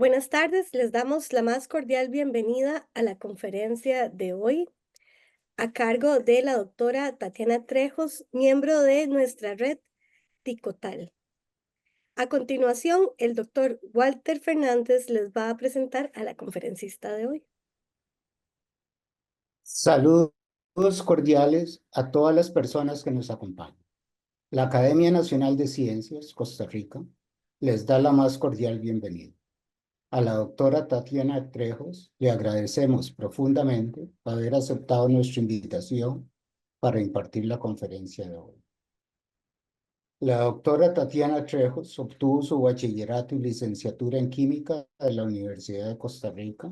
Buenas tardes, les damos la más cordial bienvenida a la conferencia de hoy a cargo de la doctora Tatiana Trejos, miembro de nuestra red Ticotal. A continuación, el doctor Walter Fernández les va a presentar a la conferencista de hoy. Saludos cordiales a todas las personas que nos acompañan. La Academia Nacional de Ciencias, Costa Rica, les da la más cordial bienvenida. A la doctora Tatiana Trejos le agradecemos profundamente haber aceptado nuestra invitación para impartir la conferencia de hoy. La doctora Tatiana Trejos obtuvo su bachillerato y licenciatura en química de la Universidad de Costa Rica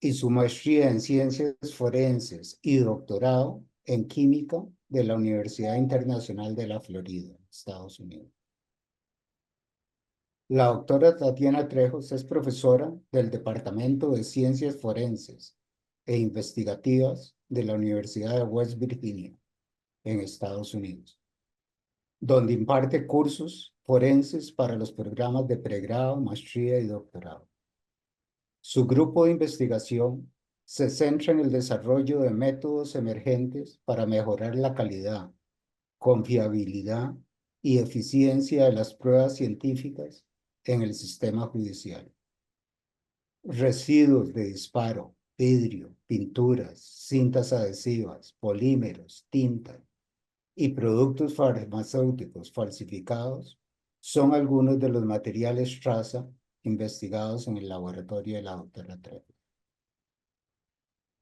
y su maestría en ciencias forenses y doctorado en química de la Universidad Internacional de la Florida, Estados Unidos. La doctora Tatiana Trejos es profesora del Departamento de Ciencias Forenses e Investigativas de la Universidad de West Virginia, en Estados Unidos, donde imparte cursos forenses para los programas de pregrado, maestría y doctorado. Su grupo de investigación se centra en el desarrollo de métodos emergentes para mejorar la calidad, confiabilidad y eficiencia de las pruebas científicas en el sistema judicial. Residuos de disparo, vidrio, pinturas, cintas adhesivas, polímeros, tinta y productos farmacéuticos falsificados son algunos de los materiales traza investigados en el laboratorio de la doctora Trejos.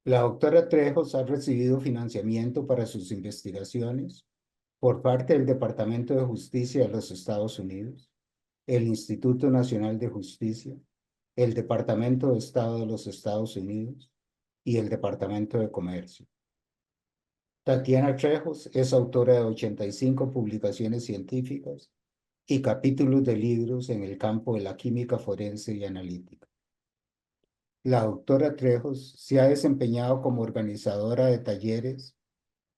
La doctora Trejos ha recibido financiamiento para sus investigaciones por parte del Departamento de Justicia de los Estados Unidos, el Instituto Nacional de Justicia, el Departamento de Estado de los Estados Unidos y el Departamento de Comercio. Tatiana Trejos es autora de 85 publicaciones científicas y capítulos de libros en el campo de la química forense y analítica. La doctora Trejos se ha desempeñado como organizadora de talleres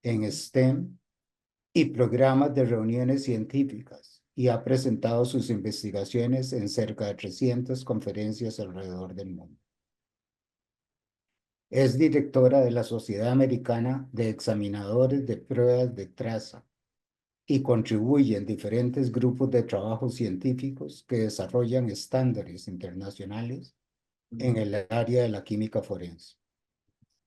en STEM y programas de reuniones científicas y ha presentado sus investigaciones en cerca de 300 conferencias alrededor del mundo. Es directora de la Sociedad Americana de Examinadores de Pruebas de Traza y contribuye en diferentes grupos de trabajo científicos que desarrollan estándares internacionales en el área de la química forense.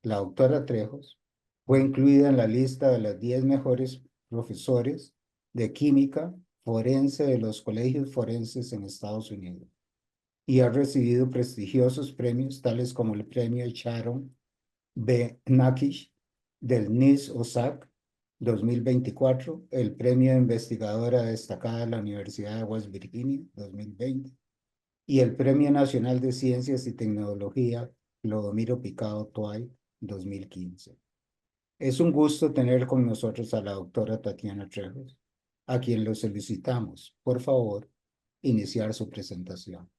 La doctora Trejos fue incluida en la lista de los 10 mejores profesores de química forense de los colegios forenses en Estados Unidos y ha recibido prestigiosos premios tales como el premio Sharon B. Nakish del NIST-OSAC 2024, el premio de investigadora destacada de la Universidad de West Virginia 2020 y el Premio Nacional de Ciencias y Tecnología Clodomiro Picado Toay 2015. Es un gusto tener con nosotros a la doctora Tatiana Trejos, a quien lo solicitamos, por favor, iniciar su presentación.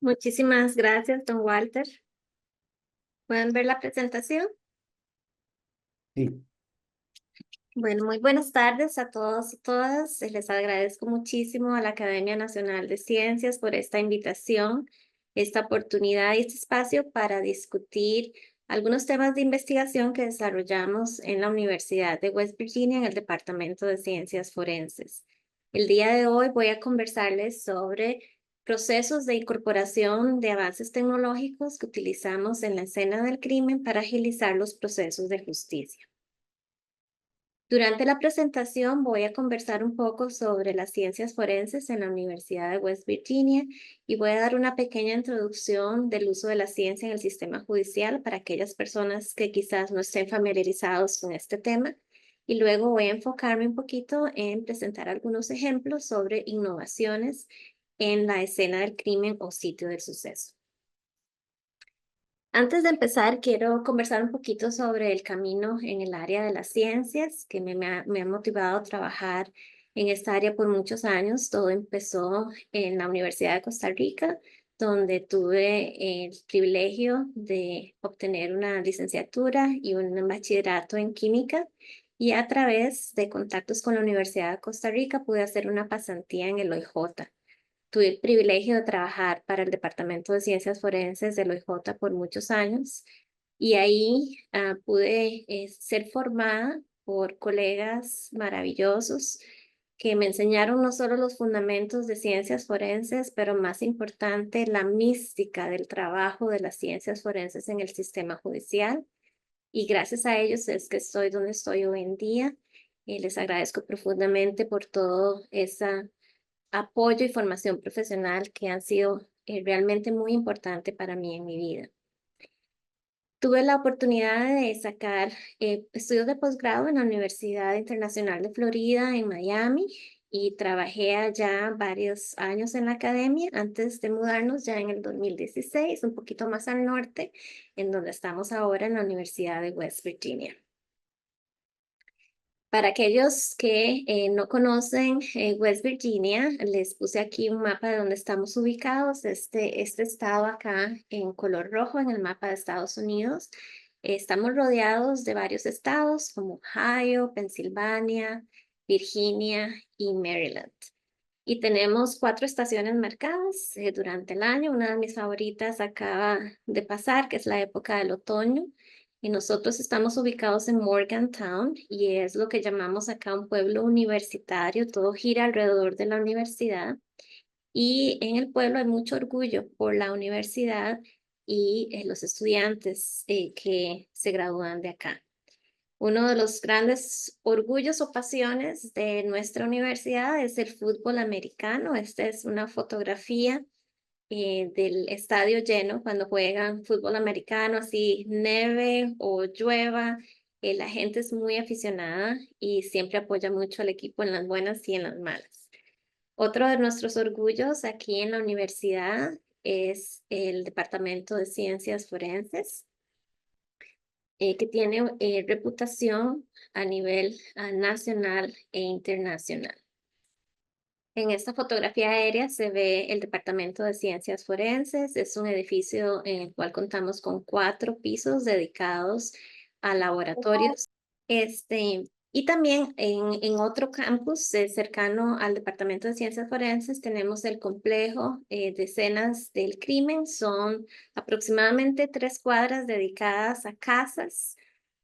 Muchísimas gracias, don Walter. ¿Pueden ver la presentación? Sí. Bueno, muy buenas tardes a todos y todas. Les agradezco muchísimo a la Academia Nacional de Ciencias por esta invitación, esta oportunidad y este espacio para discutir algunos temas de investigación que desarrollamos en la Universidad de West Virginia en el Departamento de Ciencias Forenses. El día de hoy voy a conversarles sobre procesos de incorporación de avances tecnológicos que utilizamos en la escena del crimen para agilizar los procesos de justicia. Durante la presentación voy a conversar un poco sobre las ciencias forenses en la Universidad de West Virginia y voy a dar una pequeña introducción del uso de la ciencia en el sistema judicial para aquellas personas que quizás no estén familiarizados con este tema. Y luego voy a enfocarme un poquito en presentar algunos ejemplos sobre innovaciones en la escena del crimen o sitio del suceso. Antes de empezar, quiero conversar un poquito sobre el camino en el área de las ciencias, que me ha motivado a trabajar en esta área por muchos años. Todo empezó en la Universidad de Costa Rica, donde tuve el privilegio de obtener una licenciatura y un bachillerato en química. y a través de contactos con la Universidad de Costa Rica pude hacer una pasantía en el OIJ. Tuve el privilegio de trabajar para el Departamento de Ciencias Forenses del OIJ por muchos años y ahí pude ser formada por colegas maravillosos que me enseñaron no solo los fundamentos de ciencias forenses, pero más importante, la mística del trabajo de las ciencias forenses en el sistema judicial. Y gracias a ellos es que estoy donde estoy hoy en día. Les agradezco profundamente por todo ese apoyo y formación profesional que han sido realmente muy importante para mí en mi vida. Tuve la oportunidad de sacar estudios de posgrado en la Universidad Internacional de Florida en Miami y trabajé allá varios años en la academia antes de mudarnos ya en el 2016, un poquito más al norte, en donde estamos ahora en la Universidad de West Virginia. Para aquellos que no conocen West Virginia, les puse aquí un mapa de donde estamos ubicados. Este estado acá en color rojo en el mapa de Estados Unidos. Estamos rodeados de varios estados como Ohio, Pensilvania, Virginia y Maryland. Y tenemos 4 estaciones marcadas durante el año. Una de mis favoritas acaba de pasar, que es la época del otoño. Y nosotros estamos ubicados en Morgantown y es lo que llamamos acá un pueblo universitario. Todo gira alrededor de la universidad. Y en el pueblo hay mucho orgullo por la universidad y los estudiantes que se gradúan de acá. Uno de los grandes orgullos o pasiones de nuestra universidad es el fútbol americano. Esta es una fotografía del estadio lleno cuando juegan fútbol americano, así neve o llueva. La gente es muy aficionada y siempre apoya mucho al equipo en las buenas y en las malas. Otro de nuestros orgullos aquí en la universidad es el Departamento de Ciencias Forenses, que tiene reputación a nivel nacional e internacional. En esta fotografía aérea se ve el Departamento de Ciencias Forenses. Es un edificio en el cual contamos con 4 pisos dedicados a laboratorios. Y también en otro campus cercano al Departamento de Ciencias Forenses tenemos el complejo de escenas del crimen. Son aproximadamente 3 cuadras dedicadas a casas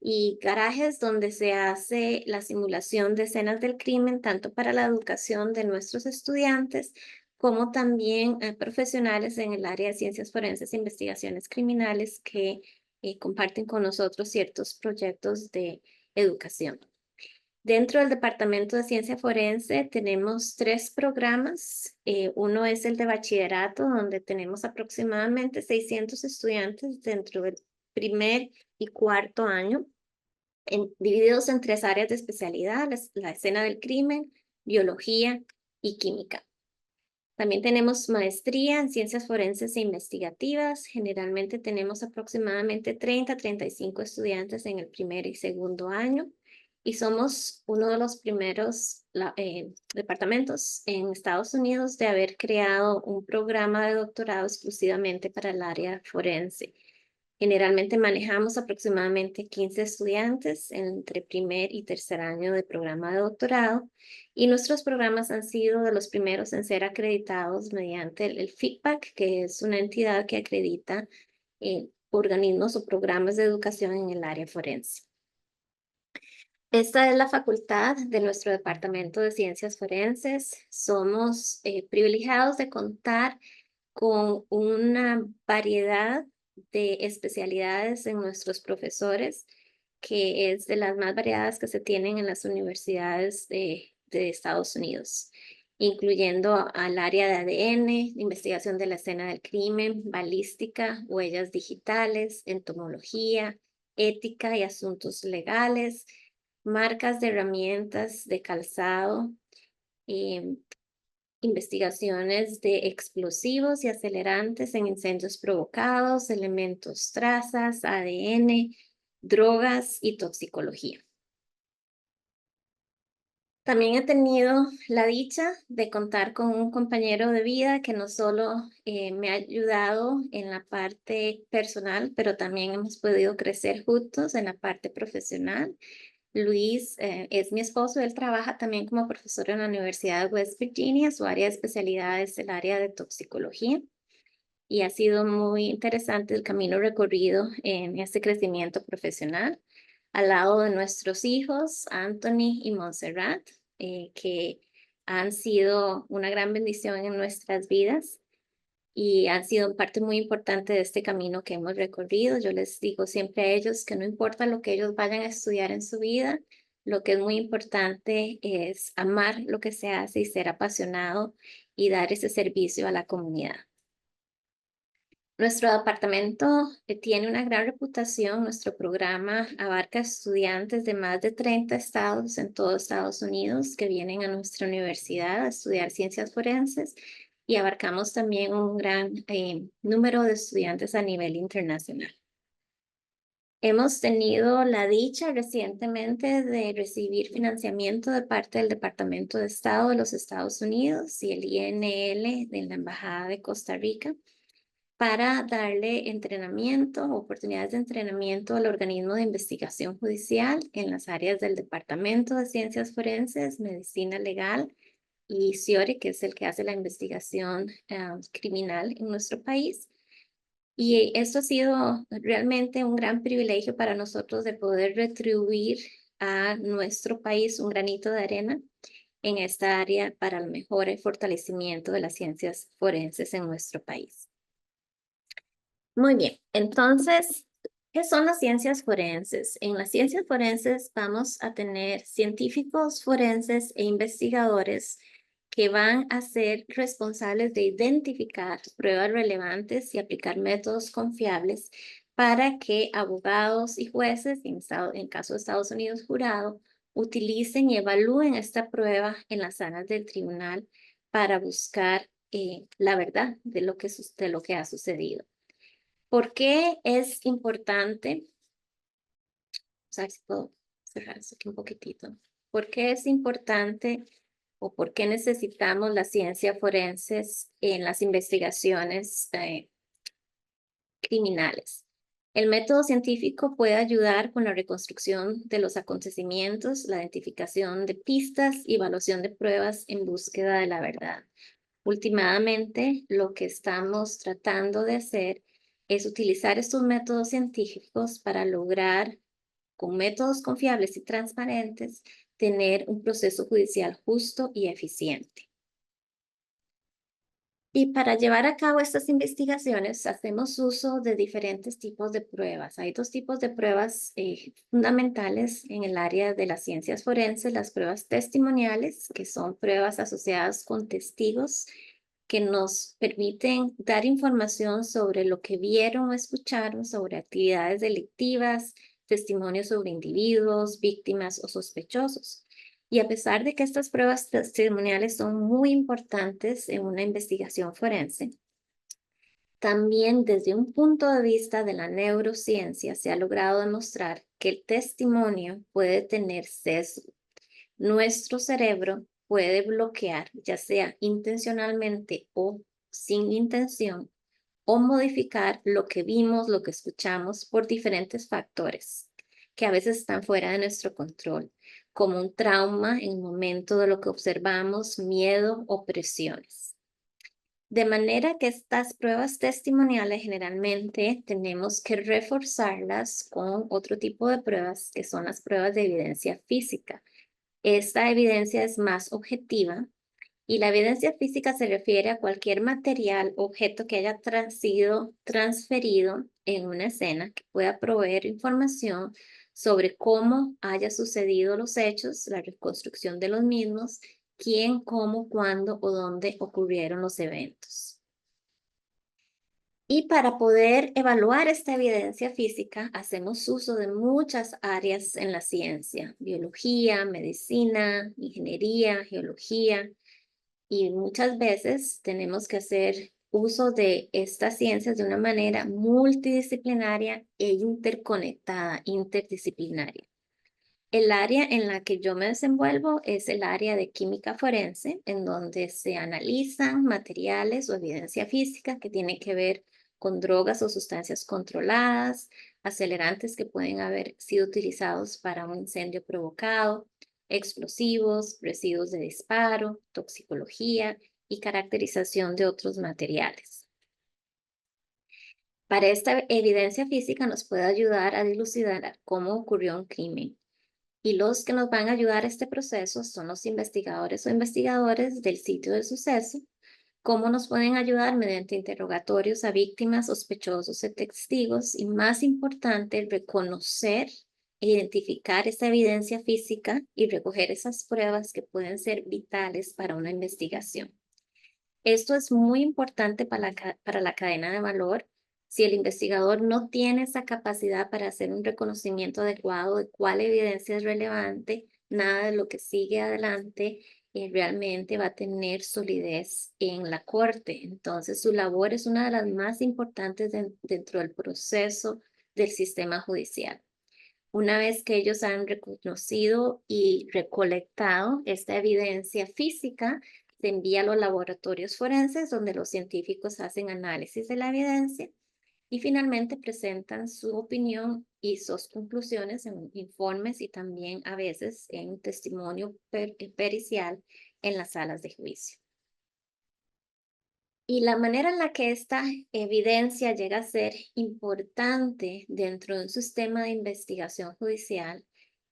y garajes donde se hace la simulación de escenas del crimen, tanto para la educación de nuestros estudiantes como también profesionales en el área de ciencias forenses e investigaciones criminales que comparten con nosotros ciertos proyectos de educación. Dentro del Departamento de Ciencia Forense tenemos 3 programas. Uno es el de bachillerato, donde tenemos aproximadamente 600 estudiantes dentro del primer y cuarto año, divididos en 3 áreas de especialidad: la escena del crimen, biología y química. También tenemos maestría en ciencias forenses e investigativas. Generalmente tenemos aproximadamente 30 a 35 estudiantes en el primer y segundo año. Y somos uno de los primeros departamentos en Estados Unidos de haber creado un programa de doctorado exclusivamente para el área forense. Generalmente manejamos aproximadamente 15 estudiantes entre primer y tercer año de programa de doctorado, y nuestros programas han sido de los primeros en ser acreditados mediante el FICPAC, que es una entidad que acredita organismos o programas de educación en el área forense. Esta es la facultad de nuestro Departamento de Ciencias Forenses. Somos privilegiados de contar con una variedad de especialidades en nuestros profesores, que es de las más variadas que se tienen en las universidades de Estados Unidos, incluyendo al área de ADN, investigación de la escena del crimen, balística, huellas digitales, entomología, ética y asuntos legales, marcas de herramientas de calzado, investigaciones de explosivos y acelerantes en incendios provocados, elementos trazas, ADN, drogas y toxicología. También he tenido la dicha de contar con un compañero de vida que no solo me ha ayudado en la parte personal, pero también hemos podido crecer juntos en la parte profesional. Luis es mi esposo, él trabaja también como profesor en la Universidad de West Virginia, su área de especialidad es el área de toxicología y ha sido muy interesante el camino recorrido en este crecimiento profesional al lado de nuestros hijos, Anthony y Montserrat, que han sido una gran bendición en nuestras vidas y han sido parte muy importante de este camino que hemos recorrido. Yo les digo siempre a ellos que no importa lo que ellos vayan a estudiar en su vida, lo que es muy importante es amar lo que se hace y ser apasionado y dar ese servicio a la comunidad. Nuestro departamento tiene una gran reputación. Nuestro programa abarca estudiantes de más de 30 estados en todo Estados Unidos que vienen a nuestra universidad a estudiar ciencias forenses y abarcamos también un gran número de estudiantes a nivel internacional. Hemos tenido la dicha recientemente de recibir financiamiento de parte del Departamento de Estado de los Estados Unidos y el INL de la Embajada de Costa Rica para darle entrenamiento, oportunidades de entrenamiento al organismo de investigación judicial en las áreas del Departamento de Ciencias Forenses, Medicina Legal y CIORE, que es el que hace la investigación criminal en nuestro país. Y esto ha sido realmente un gran privilegio para nosotros de poder retribuir a nuestro país un granito de arena en esta área para el mejor fortalecimiento de las ciencias forenses en nuestro país. Muy bien, entonces, ¿qué son las ciencias forenses? En las ciencias forenses vamos a tener científicos forenses e investigadores que van a ser responsables de identificar pruebas relevantes y aplicar métodos confiables para que abogados y jueces, en caso de Estados Unidos jurado, utilicen y evalúen esta prueba en las salas del tribunal para buscar la verdad de lo que ha sucedido. ¿Por qué es importante? O sea, si puedo cerrar esto aquí un poquitito. ¿Por qué es importante o por qué necesitamos la ciencia forenses en las investigaciones criminales? El método científico puede ayudar con la reconstrucción de los acontecimientos, la identificación de pistas y evaluación de pruebas en búsqueda de la verdad. Últimamente, lo que estamos tratando de hacer es utilizar estos métodos científicos para lograr, con métodos confiables y transparentes, tener un proceso judicial justo y eficiente. Y para llevar a cabo estas investigaciones, hacemos uso de diferentes tipos de pruebas. Hay dos tipos de pruebas fundamentales en el área de las ciencias forenses, las pruebas testimoniales, que son pruebas asociadas con testigos que nos permiten dar información sobre lo que vieron o escucharon sobre actividades delictivas, testimonios sobre individuos, víctimas o sospechosos. Y a pesar de que estas pruebas testimoniales son muy importantes en una investigación forense, también desde un punto de vista de la neurociencia se ha logrado demostrar que el testimonio puede tener sesgo. Nuestro cerebro puede bloquear, ya sea intencionalmente o sin intención, o modificar lo que vimos, lo que escuchamos por diferentes factores que a veces están fuera de nuestro control, como un trauma en el momento de lo que observamos, miedo o presiones. De manera que estas pruebas testimoniales generalmente tenemos que reforzarlas con otro tipo de pruebas que son las pruebas de evidencia física. Esta evidencia es más objetiva y la evidencia física se refiere a cualquier material, objeto que haya sido transferido en una escena que pueda proveer información sobre cómo haya sucedido los hechos, la reconstrucción de los mismos, quién, cómo, cuándo o dónde ocurrieron los eventos. Y para poder evaluar esta evidencia física, hacemos uso de muchas áreas en la ciencia: biología, medicina, ingeniería, geología, y muchas veces tenemos que hacer uso de estas ciencias de una manera multidisciplinaria e interconectada, interdisciplinaria. El área en la que yo me desenvuelvo es el área de química forense, en donde se analizan materiales o evidencia física que tiene que ver con drogas o sustancias controladas, acelerantes que pueden haber sido utilizados para un incendio provocado, explosivos, residuos de disparo, toxicología y caracterización de otros materiales. Para esta evidencia física nos puede ayudar a dilucidar cómo ocurrió un crimen. Y los que nos van a ayudar a este proceso son los investigadores o investigadores del sitio del suceso. ¿Cómo nos pueden ayudar? Mediante interrogatorios a víctimas, sospechosos y testigos. Y más importante, reconocer e identificar esa evidencia física y recoger esas pruebas que pueden ser vitales para una investigación. Esto es muy importante para la cadena de valor. Si el investigador no tiene esa capacidad para hacer un reconocimiento adecuado de cuál evidencia es relevante, nada de lo que sigue adelante realmente va a tener solidez en la corte. Entonces, su labor es una de las más importantes dentro del proceso del sistema judicial. Una vez que ellos han reconocido y recolectado esta evidencia física, se envía a los laboratorios forenses donde los científicos hacen análisis de la evidencia y finalmente presentan su opinión y sus conclusiones en informes y también a veces en testimonio pericial en las salas de juicio. Y la manera en la que esta evidencia llega a ser importante dentro de un sistema de investigación judicial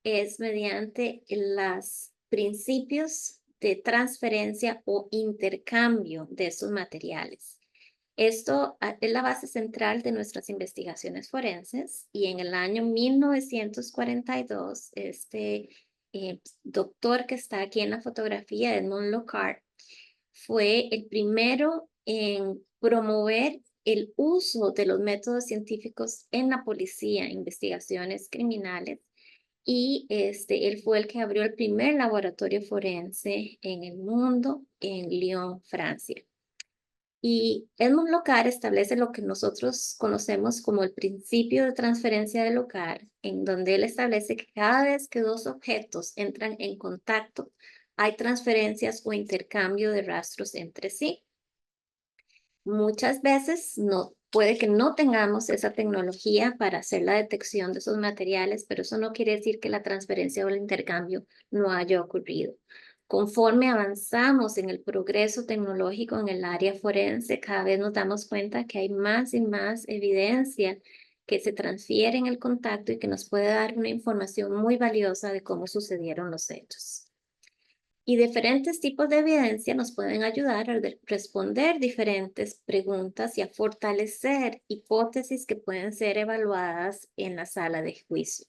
es mediante los principios de transferencia o intercambio de esos materiales. Esto es la base central de nuestras investigaciones forenses y en el año 1942, este doctor que está aquí en la fotografía, Edmond Locard, fue el primero en promover el uso de los métodos científicos en la policía, investigaciones criminales, y él fue el que abrió el primer laboratorio forense en el mundo en Lyon, Francia. Y Edmond Locard establece lo que nosotros conocemos como el principio de transferencia de Locard, en donde él establece que cada vez que dos objetos entran en contacto, hay transferencias o intercambio de rastros entre sí. Muchas veces puede que no tengamos esa tecnología para hacer la detección de esos materiales, pero eso no quiere decir que la transferencia o el intercambio no haya ocurrido. Conforme avanzamos en el progreso tecnológico en el área forense, cada vez nos damos cuenta que hay más y más evidencia que se transfiere en el contacto y que nos puede dar una información muy valiosa de cómo sucedieron los hechos. Y diferentes tipos de evidencia nos pueden ayudar a responder diferentes preguntas y a fortalecer hipótesis que pueden ser evaluadas en la sala de juicio.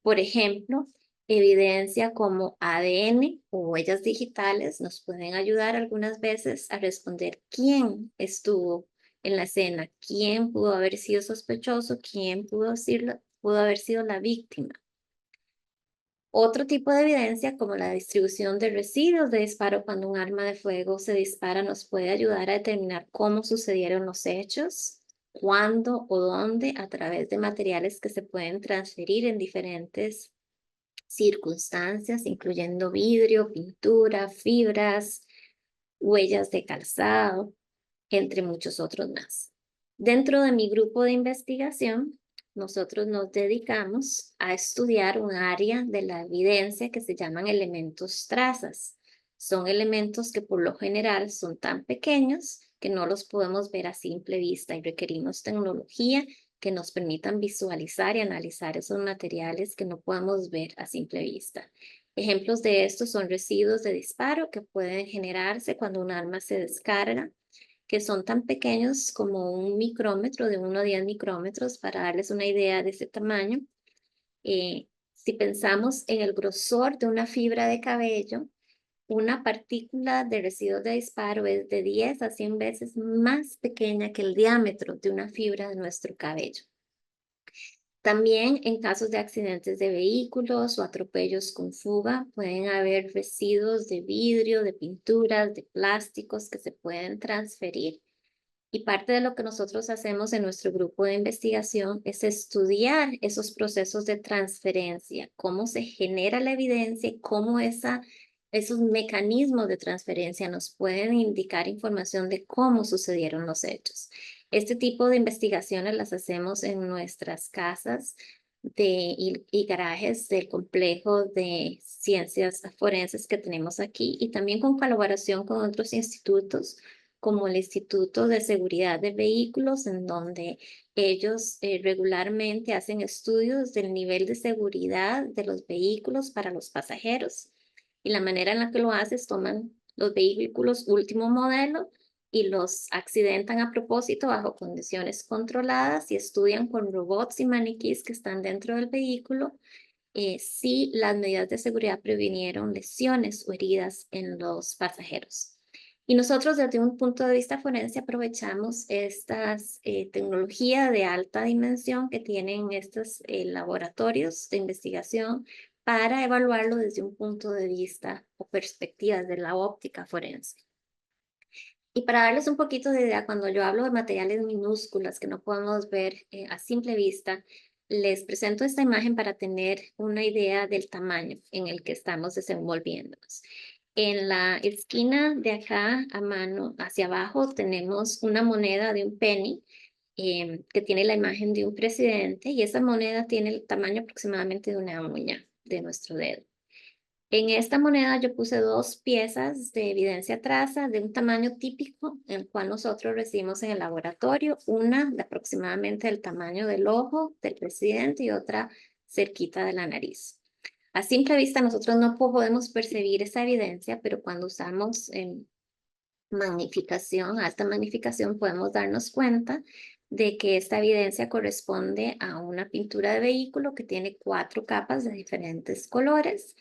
Por ejemplo, evidencia como ADN o huellas digitales nos pueden ayudar algunas veces a responder quién estuvo en la escena, quién pudo haber sido sospechoso, quién pudo haber sido la víctima. Otro tipo de evidencia, como la distribución de residuos de disparo cuando un arma de fuego se dispara, nos puede ayudar a determinar cómo sucedieron los hechos, cuándo o dónde, a través de materiales que se pueden transferir en diferentes circunstancias, incluyendo vidrio, pintura, fibras, huellas de calzado, entre muchos otros más. Dentro de mi grupo de investigación, nosotros nos dedicamos a estudiar un área de la evidencia que se llaman elementos trazas. Son elementos que por lo general son tan pequeños que no los podemos ver a simple vista y requerimos tecnología que nos permitan visualizar y analizar esos materiales que no podemos ver a simple vista. Ejemplos de estos son residuos de disparo que pueden generarse cuando un arma se descarga, que son tan pequeños como un micrómetro, de 1 a 10 micrómetros, para darles una idea de ese tamaño. Si pensamos en el grosor de una fibra de cabello, una partícula de residuos de disparo es de 10 a 100 veces más pequeña que el diámetro de una fibra de nuestro cabello. También en casos de accidentes de vehículos o atropellos con fuga, pueden haber residuos de vidrio, de pinturas, de plásticos que se pueden transferir. Y parte de lo que nosotros hacemos en nuestro grupo de investigación es estudiar esos procesos de transferencia, cómo se genera la evidencia y cómo esos mecanismos de transferencia nos pueden indicar información de cómo sucedieron los hechos. Este tipo de investigaciones las hacemos en nuestras casas y garajes del complejo de ciencias forenses que tenemos aquí y también con colaboración con otros institutos como el Instituto de Seguridad de Vehículos, en donde ellos regularmente hacen estudios del nivel de seguridad de los vehículos para los pasajeros. Y la manera en la que lo hacen es toman los vehículos último modelo y los accidentan a propósito bajo condiciones controladas y estudian con robots y maniquíes que están dentro del vehículo si las medidas de seguridad previnieron lesiones o heridas en los pasajeros. Y nosotros desde un punto de vista forense aprovechamos estas tecnologías de alta dimensión que tienen estos laboratorios de investigación para evaluarlo desde un punto de vista o perspectivas de la óptica forense. Y para darles un poquito de idea, cuando yo hablo de materiales minúsculas que no podemos ver a simple vista, les presento esta imagen para tener una idea del tamaño en el que estamos desenvolviéndonos. En la esquina de acá a mano hacia abajo tenemos una moneda de un penny que tiene la imagen de un presidente y esa moneda tiene el tamaño aproximadamente de una uña de nuestro dedo. En esta moneda yo puse 2 piezas de evidencia traza de un tamaño típico, el cual nosotros recibimos en el laboratorio, una de aproximadamente el tamaño del ojo del presidente y otra cerquita de la nariz. A simple vista nosotros no podemos percibir esa evidencia, pero cuando usamos magnificación, alta magnificación, podemos darnos cuenta de que esta evidencia corresponde a una pintura de vehículo que tiene 4 capas de diferentes colores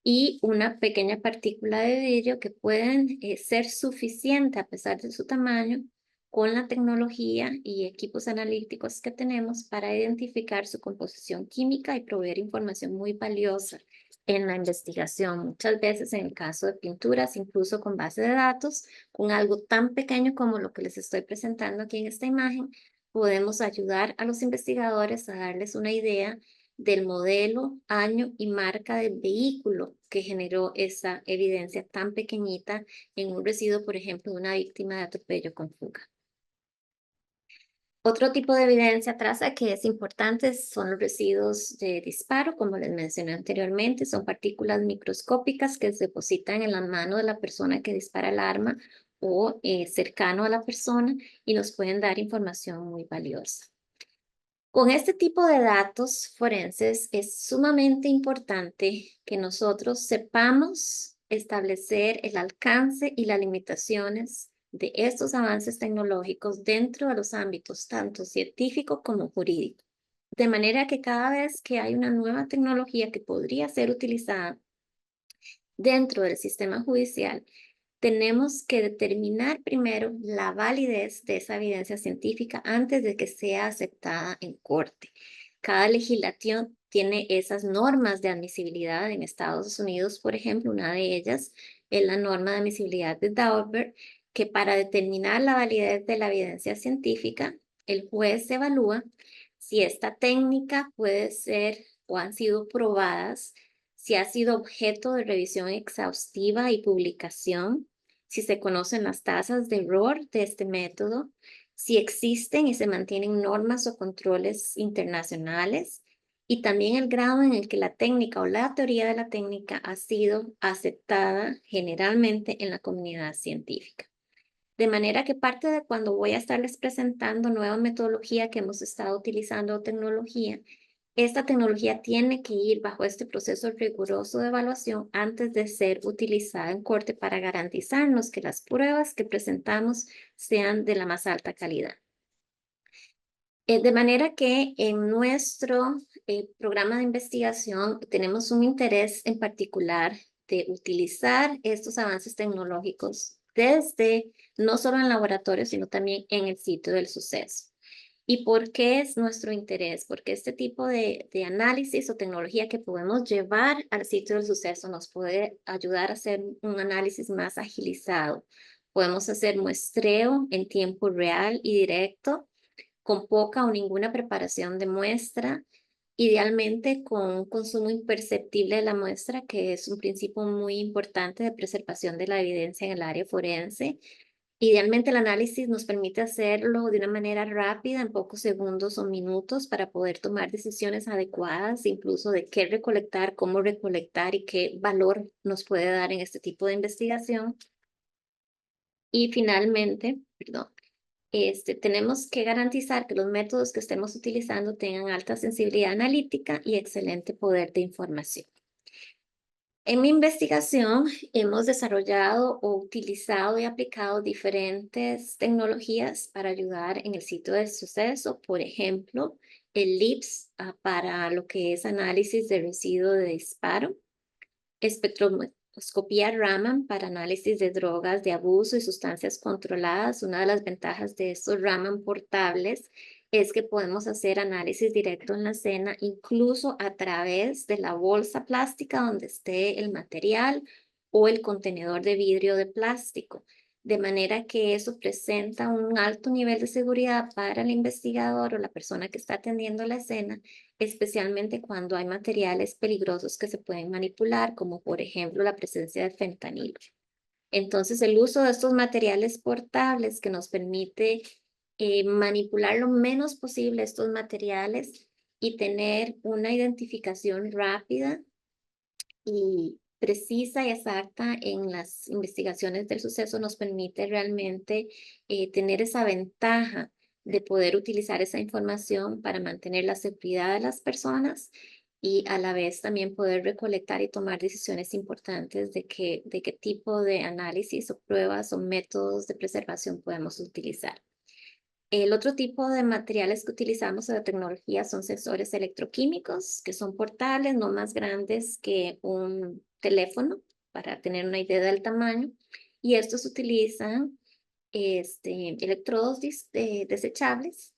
y una pequeña partícula de vidrio que pueden ser suficiente a pesar de su tamaño con la tecnología y equipos analíticos que tenemos para identificar su composición química y proveer información muy valiosa en la investigación. Muchas veces en el caso de pinturas, incluso con base de datos, con algo tan pequeño como lo que les estoy presentando aquí en esta imagen, podemos ayudar a los investigadores a darles una idea del modelo, año y marca del vehículo que generó esa evidencia tan pequeñita en un residuo, por ejemplo, de una víctima de atropello con fuga. Otro tipo de evidencia traza que es importante son los residuos de disparo, como les mencioné anteriormente, son partículas microscópicas que se depositan en la mano de la persona que dispara el arma o cercano a la persona y nos pueden dar información muy valiosa. Con este tipo de datos forenses es sumamente importante que nosotros sepamos establecer el alcance y las limitaciones de estos avances tecnológicos dentro de los ámbitos tanto científico como jurídico. De manera que cada vez que hay una nueva tecnología que podría ser utilizada dentro del sistema judicial, tenemos que determinar primero la validez de esa evidencia científica antes de que sea aceptada en corte. Cada legislación tiene esas normas de admisibilidad en Estados Unidos, por ejemplo, una de ellas es la norma de admisibilidad de Daubert, que para determinar la validez de la evidencia científica, el juez evalúa si esta técnica puede ser o han sido probadas, si ha sido objeto de revisión exhaustiva y publicación, si se conocen las tasas de error de este método, si existen y se mantienen normas o controles internacionales y también el grado en el que la técnica o la teoría de la técnica ha sido aceptada generalmente en la comunidad científica. De manera que parte de cuando voy a estarles presentando nueva metodología que hemos estado utilizando o tecnología, esta tecnología tiene que ir bajo este proceso riguroso de evaluación antes de ser utilizada en corte para garantizarnos que las pruebas que presentamos sean de la más alta calidad. De manera que en nuestro programa de investigación tenemos un interés en particular de utilizar estos avances tecnológicos desde no solo en laboratorio, sino también en el sitio del suceso. ¿Y por qué es nuestro interés? Porque este tipo de análisis o tecnología que podemos llevar al sitio del suceso nos puede ayudar a hacer un análisis más agilizado. Podemos hacer muestreo en tiempo real y directo, con poca o ninguna preparación de muestra, idealmente con un consumo imperceptible de la muestra, que es un principio muy importante de preservación de la evidencia en el área forense. Idealmente el análisis nos permite hacerlo de una manera rápida, en pocos segundos o minutos, para poder tomar decisiones adecuadas, incluso de qué recolectar, cómo recolectar y qué valor nos puede dar en este tipo de investigación. Y finalmente, perdón, tenemos que garantizar que los métodos que estemos utilizando tengan alta sensibilidad analítica y excelente poder de información. En mi investigación hemos desarrollado o utilizado y aplicado diferentes tecnologías para ayudar en el sitio del suceso. Por ejemplo, el LIPS para lo que es análisis de residuo de disparo, espectroscopía Raman para análisis de drogas de abuso y sustancias controladas. Una de las ventajas de estos Raman portables es que podemos hacer análisis directo en la escena, incluso a través de la bolsa plástica donde esté el material o el contenedor de vidrio de plástico. De manera que eso presenta un alto nivel de seguridad para el investigador o la persona que está atendiendo la escena, especialmente cuando hay materiales peligrosos que se pueden manipular, como por ejemplo la presencia de fentanilo. Entonces, el uso de estos materiales portables que nos permite manipular lo menos posible estos materiales y tener una identificación rápida y precisa y exacta en las investigaciones del suceso nos permite realmente tener esa ventaja de poder utilizar esa información para mantener la seguridad de las personas y a la vez también poder recolectar y tomar decisiones importantes de qué tipo de análisis o pruebas o métodos de preservación podemos utilizar. El otro tipo de materiales que utilizamos o de tecnología son sensores electroquímicos, que son portables, no más grandes que un teléfono, para tener una idea del tamaño. Y estos utilizan electrodos desechables,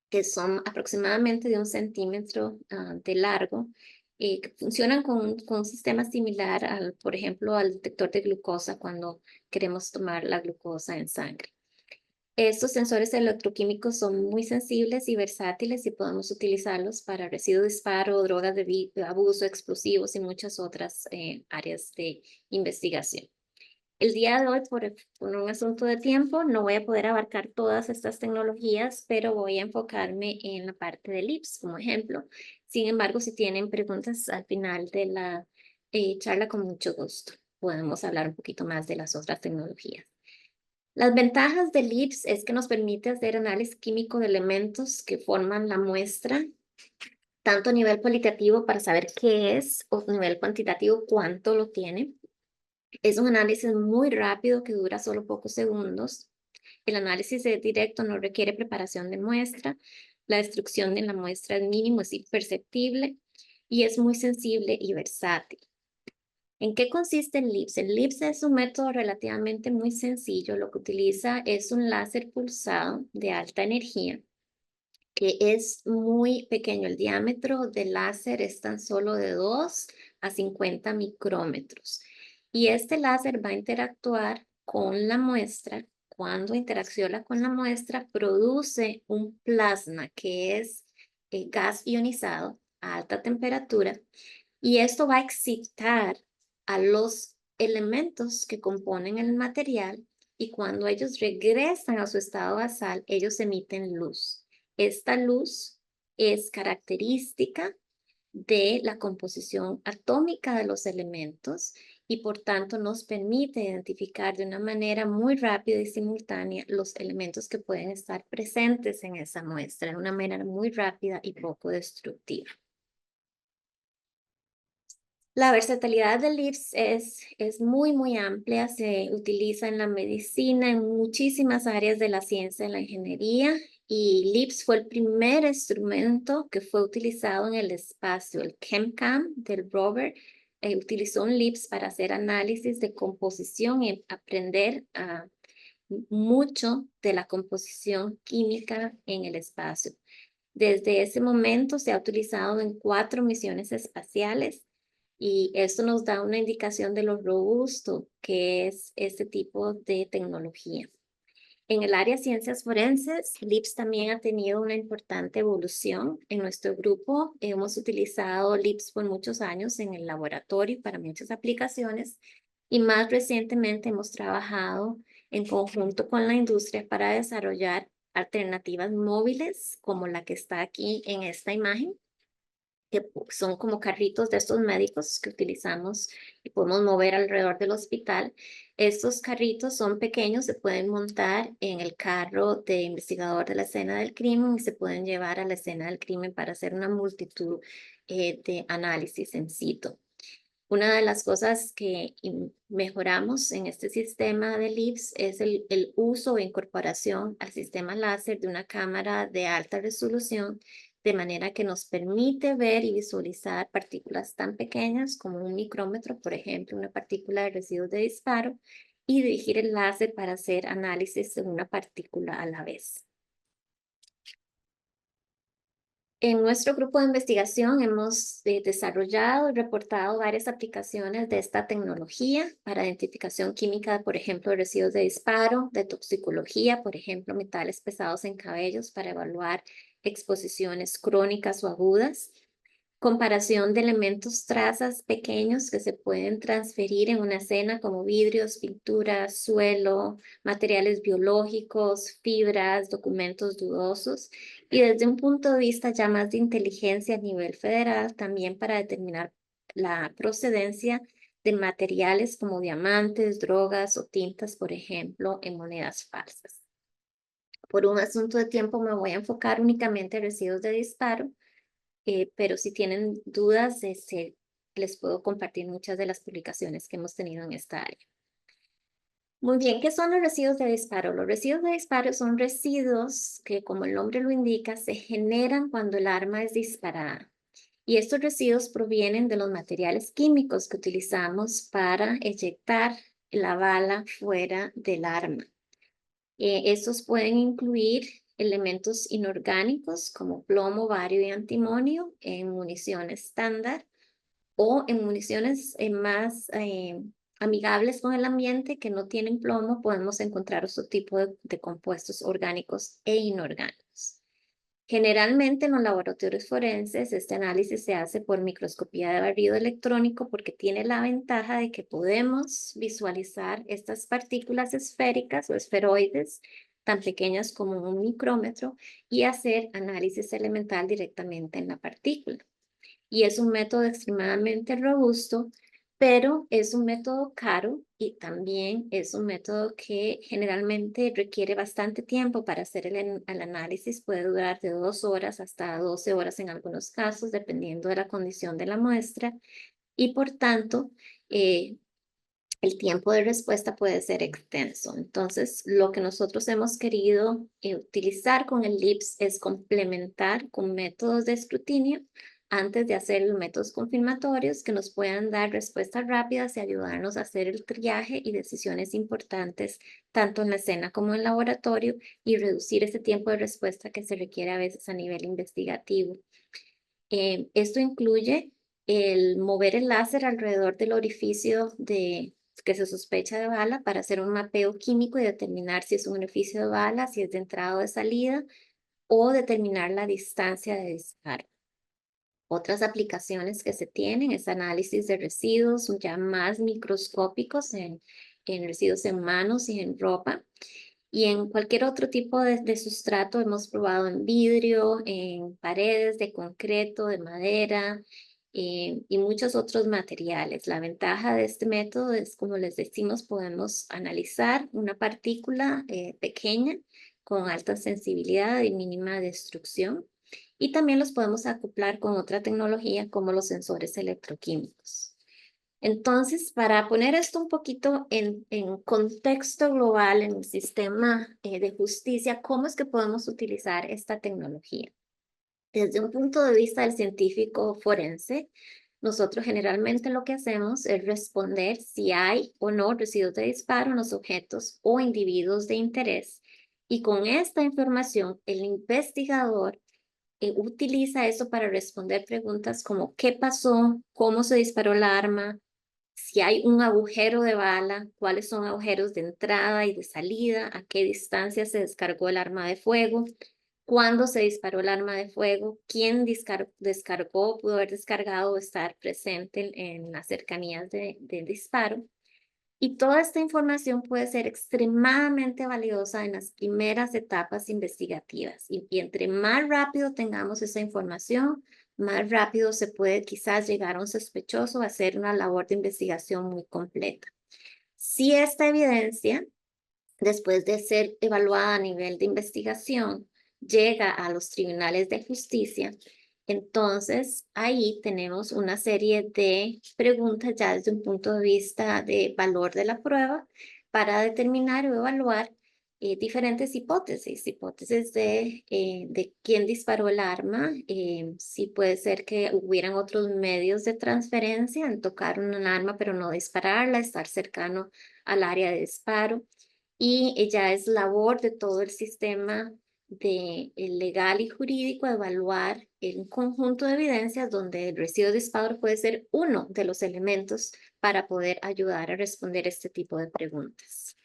que son aproximadamente de 1 centímetro de largo, que funcionan con un sistema similar, por ejemplo, al detector de glucosa cuando queremos tomar la glucosa en sangre. Estos sensores electroquímicos son muy sensibles y versátiles y podemos utilizarlos para residuos de disparo, drogas de abuso, explosivos y muchas otras áreas de investigación. El día de hoy, por un asunto de tiempo, no voy a poder abarcar todas estas tecnologías, pero voy a enfocarme en la parte de LIPS como ejemplo. Sin embargo, si tienen preguntas al final de la charla, con mucho gusto podemos hablar un poquito más de las otras tecnologías. Las ventajas del LIPS es que nos permite hacer análisis químico de elementos que forman la muestra, tanto a nivel cualitativo para saber qué es o a nivel cuantitativo cuánto lo tiene. Es un análisis muy rápido que dura solo pocos segundos. El análisis es directo, no requiere preparación de muestra. La destrucción de la muestra es mínimo, es imperceptible y es muy sensible y versátil. ¿En qué consiste el LIPS? El LIPS es un método relativamente muy sencillo. Lo que utiliza es un láser pulsado de alta energía, que es muy pequeño. El diámetro del láser es tan solo de 2 a 50 micrómetros. Y este láser va a interactuar con la muestra. Cuando interacciona con la muestra, produce un plasma, que es gas ionizado a alta temperatura. Y esto va a excitar a los elementos que componen el material y cuando ellos regresan a su estado basal, ellos emiten luz. Esta luz es característica de la composición atómica de los elementos y por tanto nos permite identificar de una manera muy rápida y simultánea los elementos que pueden estar presentes en esa muestra de una manera muy rápida y poco destructiva. La versatilidad del LIPS es muy amplia, se utiliza en la medicina, en muchísimas áreas de la ciencia, en la ingeniería, y LIPS fue el primer instrumento que fue utilizado en el espacio. El ChemCam del rover utilizó un LIPS para hacer análisis de composición y aprender mucho de la composición química en el espacio. Desde ese momento se ha utilizado en 4 misiones espaciales. Y esto nos da una indicación de lo robusto que es este tipo de tecnología. En el área de ciencias forenses, LIPS también ha tenido una importante evolución. En nuestro grupo hemos utilizado LIPS por muchos años en el laboratorio para muchas aplicaciones y más recientemente hemos trabajado en conjunto con la industria para desarrollar alternativas móviles como la que está aquí en esta imagen, que son como carritos de estos médicos que utilizamos y podemos mover alrededor del hospital. Estos carritos son pequeños, se pueden montar en el carro de investigador de la escena del crimen y se pueden llevar a la escena del crimen para hacer una multitud de análisis en situ. Una de las cosas que mejoramos en este sistema de LIBS es el uso o incorporación al sistema láser de una cámara de alta resolución, de manera que nos permite ver y visualizar partículas tan pequeñas como un micrómetro, por ejemplo, una partícula de residuos de disparo, y dirigir el láser para hacer análisis de una partícula a la vez. En nuestro grupo de investigación hemos desarrollado y reportado varias aplicaciones de esta tecnología para identificación química, por ejemplo, de residuos de disparo, de toxicología, por ejemplo, metales pesados en cabellos para evaluar exposiciones crónicas o agudas, comparación de elementos trazas pequeños que se pueden transferir en una escena como vidrios, pinturas, suelo, materiales biológicos, fibras, documentos dudosos, y desde un punto de vista ya más de inteligencia a nivel federal, también para determinar la procedencia de materiales como diamantes, drogas o tintas, por ejemplo, en monedas falsas. Por un asunto de tiempo me voy a enfocar únicamente en residuos de disparo, pero si tienen dudas, les puedo compartir muchas de las publicaciones que hemos tenido en esta área. Muy bien, ¿qué son los residuos de disparo? Los residuos de disparo son residuos que, como el nombre lo indica, se generan cuando el arma es disparada. Y estos residuos provienen de los materiales químicos que utilizamos para eyectar la bala fuera del arma. Estos pueden incluir elementos inorgánicos como plomo, bario y antimonio en municiones estándar o en municiones más amigables con el ambiente que no tienen plomo. Podemos encontrar otro tipo de compuestos orgánicos e inorgánicos. Generalmente en los laboratorios forenses este análisis se hace por microscopía de barrido electrónico porque tiene la ventaja de que podemos visualizar estas partículas esféricas o esferoides tan pequeñas como un micrómetro y hacer análisis elemental directamente en la partícula. Y es un método extremadamente robusto, pero es un método caro y también es un método que generalmente requiere bastante tiempo para hacer el análisis. Puede durar de 2 horas hasta 12 horas en algunos casos, dependiendo de la condición de la muestra. Y por tanto, el tiempo de respuesta puede ser extenso. Entonces, lo que nosotros hemos querido utilizar con el LIBS es complementar con métodos de escrutinio antes de hacer los métodos confirmatorios que nos puedan dar respuestas rápidas y ayudarnos a hacer el triaje y decisiones importantes tanto en la escena como en el laboratorio y reducir ese tiempo de respuesta que se requiere a veces a nivel investigativo. Esto incluye el mover el láser alrededor del orificio que se sospecha de bala para hacer un mapeo químico y determinar si es un orificio de bala, si es de entrada o de salida, o determinar la distancia de disparo. Otras aplicaciones que se tienen es análisis de residuos ya más microscópicos en residuos en manos y en ropa. Y en cualquier otro tipo de sustrato hemos probado en vidrio, en paredes de concreto, de madera y muchos otros materiales. La ventaja de este método es, como les decimos, podemos analizar una partícula pequeña con alta sensibilidad y mínima destrucción. Y también los podemos acoplar con otra tecnología como los sensores electroquímicos. Entonces, para poner esto un poquito en contexto global en el sistema de justicia, ¿cómo es que podemos utilizar esta tecnología? Desde un punto de vista del científico forense, nosotros generalmente lo que hacemos es responder si hay o no residuos de disparo en los objetos o individuos de interés. Y con esta información, el investigador utiliza eso para responder preguntas como ¿qué pasó? ¿Cómo se disparó la arma? Si hay un agujero de bala, cuáles son agujeros de entrada y de salida, a qué distancia se descargó el arma de fuego, cuándo se disparó el arma de fuego, quién descargó, pudo haber descargado o estar presente en las cercanías del disparo. Y toda esta información puede ser extremadamente valiosa en las primeras etapas investigativas. Y entre más rápido tengamos esa información, más rápido se puede quizás llegar a un sospechoso a hacer una labor de investigación muy completa. Si esta evidencia, después de ser evaluada a nivel de investigación, llega a los tribunales de justicia, entonces ahí tenemos una serie de preguntas ya desde un punto de vista de valor de la prueba para determinar o evaluar diferentes hipótesis de quién disparó el arma, si puede ser que hubieran otros medios de transferencia, en tocar un arma pero no dispararla, estar cercano al área de disparo. Y ya es labor de todo el sistema legal y jurídico evaluar un conjunto de evidencias donde el residuo de disparo puede ser uno de los elementos para poder ayudar a responder este tipo de preguntas.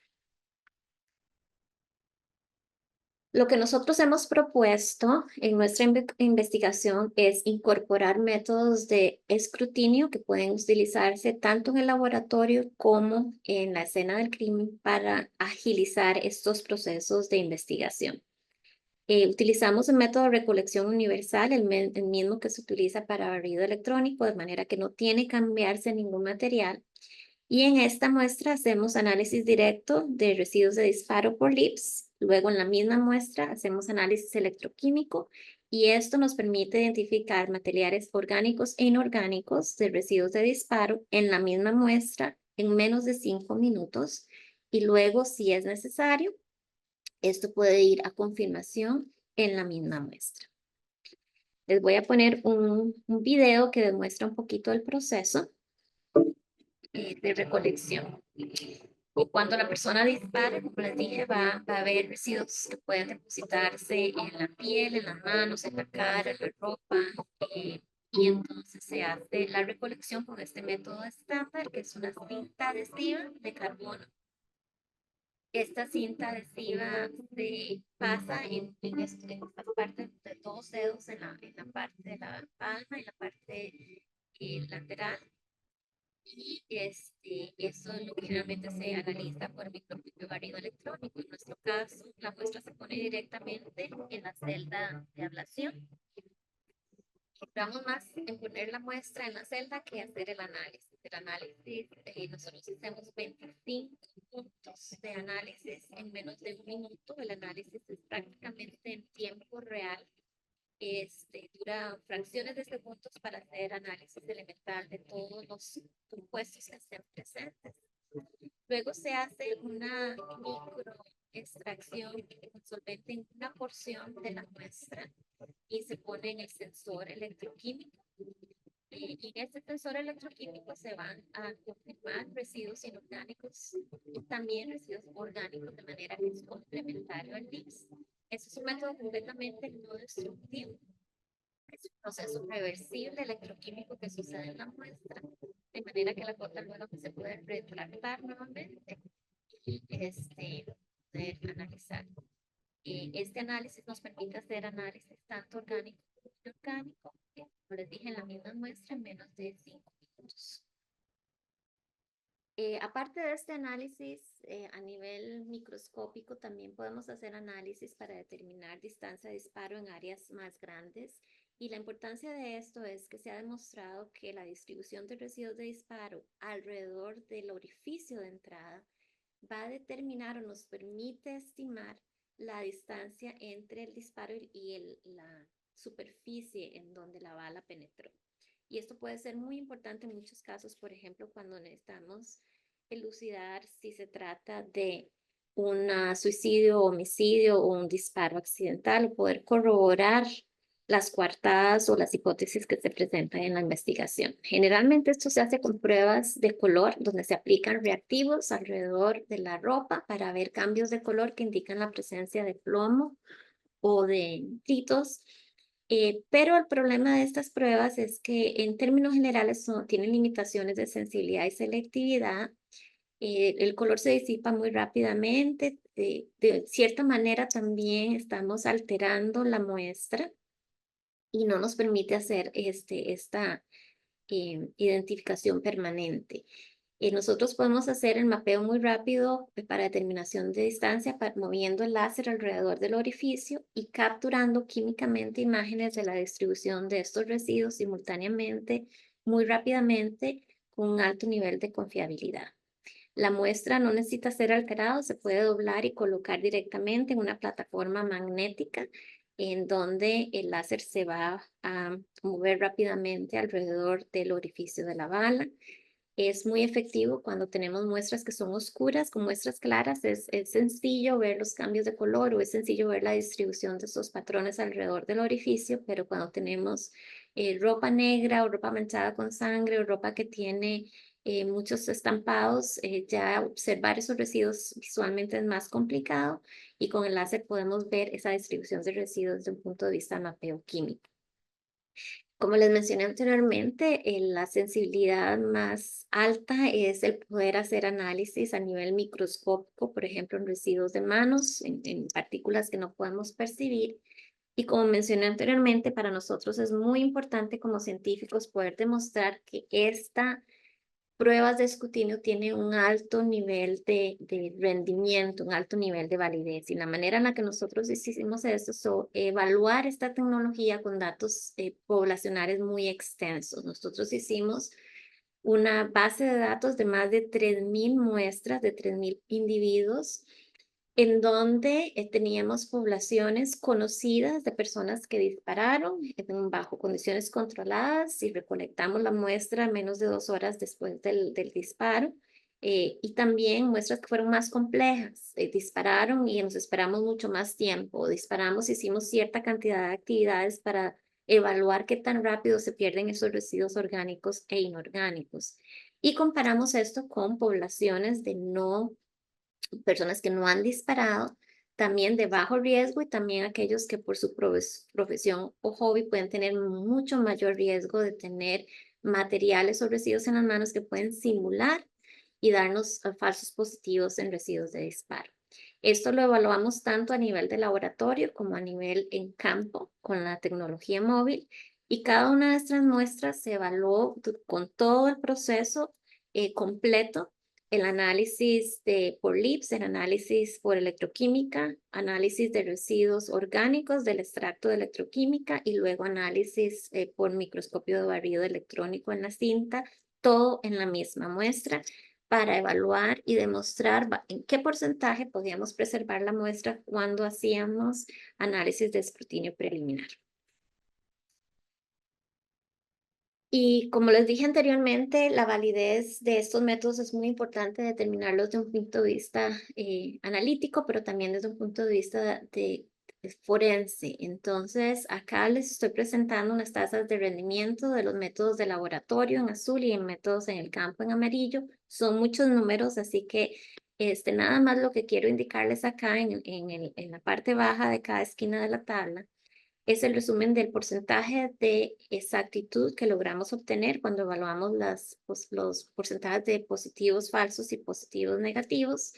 Lo que nosotros hemos propuesto en nuestra investigación es incorporar métodos de escrutinio que pueden utilizarse tanto en el laboratorio como en la escena del crimen para agilizar estos procesos de investigación. Utilizamos el método de recolección universal, el mismo que se utiliza para barrido electrónico, de manera que no tiene que cambiarse ningún material. Y en esta muestra hacemos análisis directo de residuos de disparo por LIBS. Luego en la misma muestra hacemos análisis electroquímico y esto nos permite identificar materiales orgánicos e inorgánicos de residuos de disparo en la misma muestra en menos de 5 minutos. Y luego, si es necesario, esto puede ir a confirmación en la misma muestra. Les voy a poner un video que demuestra un poquito el proceso de recolección. Y cuando la persona dispara, como les dije, va a haber residuos que pueden depositarse en la piel, en las manos, en la cara, en la ropa. Y entonces se hace la recolección con este método estándar, que es una cinta adhesiva de carbono. Esta cinta adhesiva se pasa en esta parte de 2 dedos, en la parte de la palma y la parte lateral. Y eso es lo que generalmente se analiza por microscopio barrido electrónico. En nuestro caso, la muestra se pone directamente en la celda de ablación. Enfocamos más en poner la muestra en la celda que hacer el análisis. El análisis, nosotros hacemos 25 puntos de análisis en menos de 1 minuto. El análisis es prácticamente en tiempo real. Dura fracciones de segundos para hacer análisis elemental de todos los compuestos que estén presentes. Luego se hace una microextracción con solvente en una porción de la muestra y se pone en el sensor electroquímico. Y en este sensor electroquímico se van a confirmar residuos inorgánicos y también residuos orgánicos, de manera que es complementario al LIBS. Eso es un método completamente no destructivo. Es un proceso reversible electroquímico que sucede en la muestra, de manera que la gota luego se puede retractar nuevamente y poder analizar. Este análisis nos permite hacer análisis tanto orgánico como inorgánico, como les dije, en la misma muestra en menos de 5 minutos. Aparte de este análisis a nivel microscópico, también podemos hacer análisis para determinar distancia de disparo en áreas más grandes. Y la importancia de esto es que se ha demostrado que la distribución de residuos de disparo alrededor del orificio de entrada va a determinar o nos permite estimar la distancia entre el disparo y la superficie en donde la bala penetró. Y esto puede ser muy importante en muchos casos, por ejemplo, cuando necesitamos elucidar si se trata de un suicidio, homicidio o un disparo accidental, o poder corroborar las coartadas o las hipótesis que se presentan en la investigación. Generalmente esto se hace con pruebas de color, donde se aplican reactivos alrededor de la ropa para ver cambios de color que indican la presencia de plomo o de nitritos. Pero el problema de estas pruebas es que en términos generales tienen limitaciones de sensibilidad y selectividad. El color se disipa muy rápidamente. De cierta manera también estamos alterando la muestra y no nos permite hacer esta identificación permanente. Nosotros podemos hacer el mapeo muy rápido para determinación de distancia, moviendo el láser alrededor del orificio y capturando químicamente imágenes de la distribución de estos residuos simultáneamente, muy rápidamente, con un alto nivel de confiabilidad. La muestra no necesita ser alterada, se puede doblar y colocar directamente en una plataforma magnética en donde el láser se va a mover rápidamente alrededor del orificio de la bala. Es muy efectivo cuando tenemos muestras que son oscuras. Con muestras claras es sencillo ver los cambios de color o es sencillo ver la distribución de esos patrones alrededor del orificio, pero cuando tenemos ropa negra o ropa manchada con sangre o ropa que tiene muchos estampados, ya observar esos residuos visualmente es más complicado, y con el láser podemos ver esa distribución de residuos desde un punto de vista mapeo químico. Como les mencioné anteriormente, la sensibilidad más alta es el poder hacer análisis a nivel microscópico, por ejemplo, en residuos de manos, en partículas que no podemos percibir. Y como mencioné anteriormente, para nosotros es muy importante como científicos poder demostrar que esta pruebas de escrutinio tienen un alto nivel de rendimiento, un alto nivel de validez. Y la manera en la que nosotros hicimos esto es evaluar esta tecnología con datos poblacionales muy extensos. Nosotros hicimos una base de datos de más de 3.000 muestras, de 3.000 individuos, en donde teníamos poblaciones conocidas de personas que dispararon bajo condiciones controladas, y recolectamos la muestra menos de 2 horas después del disparo. Y también muestras que fueron más complejas. Dispararon y nos esperamos mucho más tiempo. Disparamos, hicimos cierta cantidad de actividades para evaluar qué tan rápido se pierden esos residuos orgánicos e inorgánicos. Y comparamos esto con poblaciones de personas que no han disparado, también de bajo riesgo, y también aquellos que por su profesión o hobby pueden tener mucho mayor riesgo de tener materiales o residuos en las manos que pueden simular y darnos falsos positivos en residuos de disparo. Esto lo evaluamos tanto a nivel de laboratorio como a nivel en campo con la tecnología móvil, y cada una de estas muestras se evaluó con todo el proceso completo: el análisis por LIBS, el análisis por electroquímica, análisis de residuos orgánicos del extracto de electroquímica y luego análisis por microscopio de barrido electrónico en la cinta, todo en la misma muestra, para evaluar y demostrar en qué porcentaje podíamos preservar la muestra cuando hacíamos análisis de escrutinio preliminar. Y como les dije anteriormente, la validez de estos métodos es muy importante determinarlos desde un punto de vista analítico, pero también desde un punto de vista de forense. Entonces, acá les estoy presentando unas tasas de rendimiento de los métodos de laboratorio en azul y en métodos en el campo en amarillo. Son muchos números, así que nada más lo que quiero indicarles acá en la parte baja de cada esquina de la tabla es el resumen del porcentaje de exactitud que logramos obtener cuando evaluamos los porcentajes de positivos falsos y positivos negativos.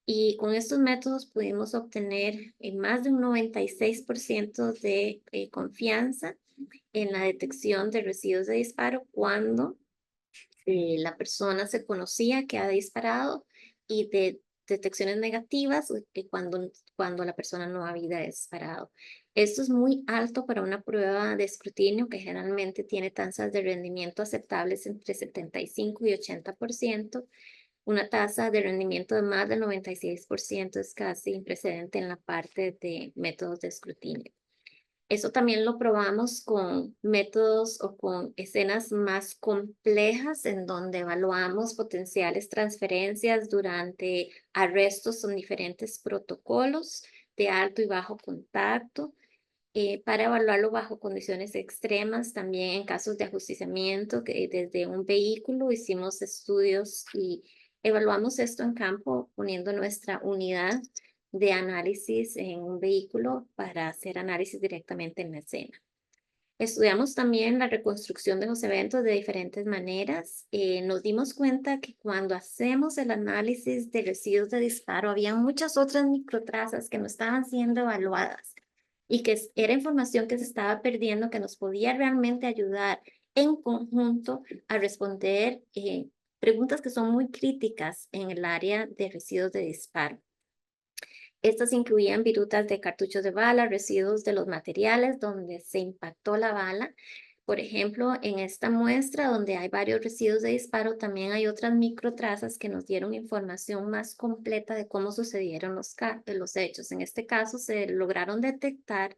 Y con estos métodos pudimos obtener más de un 96% de confianza en la detección de residuos de disparo cuando la persona se conocía que ha disparado, y de detecciones negativas que cuando la persona no había disparado. Esto es muy alto para una prueba de escrutinio que generalmente tiene tasas de rendimiento aceptables entre 75 y 80%. Una tasa de rendimiento de más del 96% es casi sin precedente en la parte de métodos de escrutinio. Eso también lo probamos con métodos o con escenas más complejas, en donde evaluamos potenciales transferencias durante arrestos con diferentes protocolos de alto y bajo contacto, para evaluarlo bajo condiciones extremas, también en casos de ajusticiamiento, que desde un vehículo hicimos estudios y evaluamos esto en campo poniendo nuestra unidad de análisis en un vehículo para hacer análisis directamente en la escena. Estudiamos también la reconstrucción de los eventos de diferentes maneras. Nos dimos cuenta que cuando hacemos el análisis de residuos de disparo, había muchas otras microtrazas que no estaban siendo evaluadas, y que era información que se estaba perdiendo, que nos podía realmente ayudar en conjunto a responder preguntas que son muy críticas en el área de residuos de disparo. Estas incluían virutas de cartuchos de bala, residuos de los materiales donde se impactó la bala. Por ejemplo, en esta muestra donde hay varios residuos de disparo, también hay otras microtrazas que nos dieron información más completa de cómo sucedieron los hechos. En este caso, se lograron detectar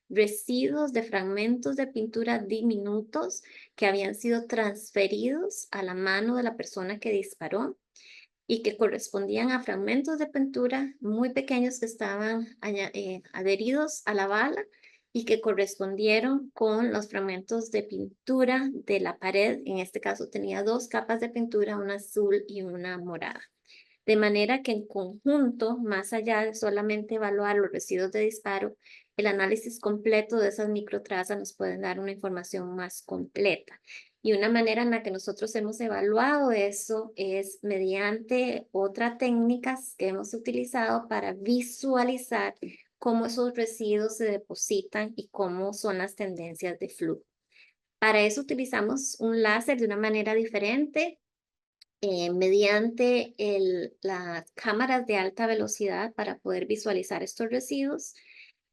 residuos de fragmentos de pintura diminutos que habían sido transferidos a la mano de la persona que disparó y que correspondían a fragmentos de pintura muy pequeños que estaban adheridos a la bala y que correspondieron con los fragmentos de pintura de la pared. En este caso tenía 2 capas de pintura, una azul y una morada. De manera que en conjunto, más allá de solamente evaluar los residuos de disparo, el análisis completo de esas microtrazas nos puede dar una información más completa. Y una manera en la que nosotros hemos evaluado eso es mediante otras técnicas que hemos utilizado para visualizar cómo esos residuos se depositan y cómo son las tendencias de flujo. Para eso utilizamos un láser de una manera diferente, mediante las cámaras de alta velocidad para poder visualizar estos residuos.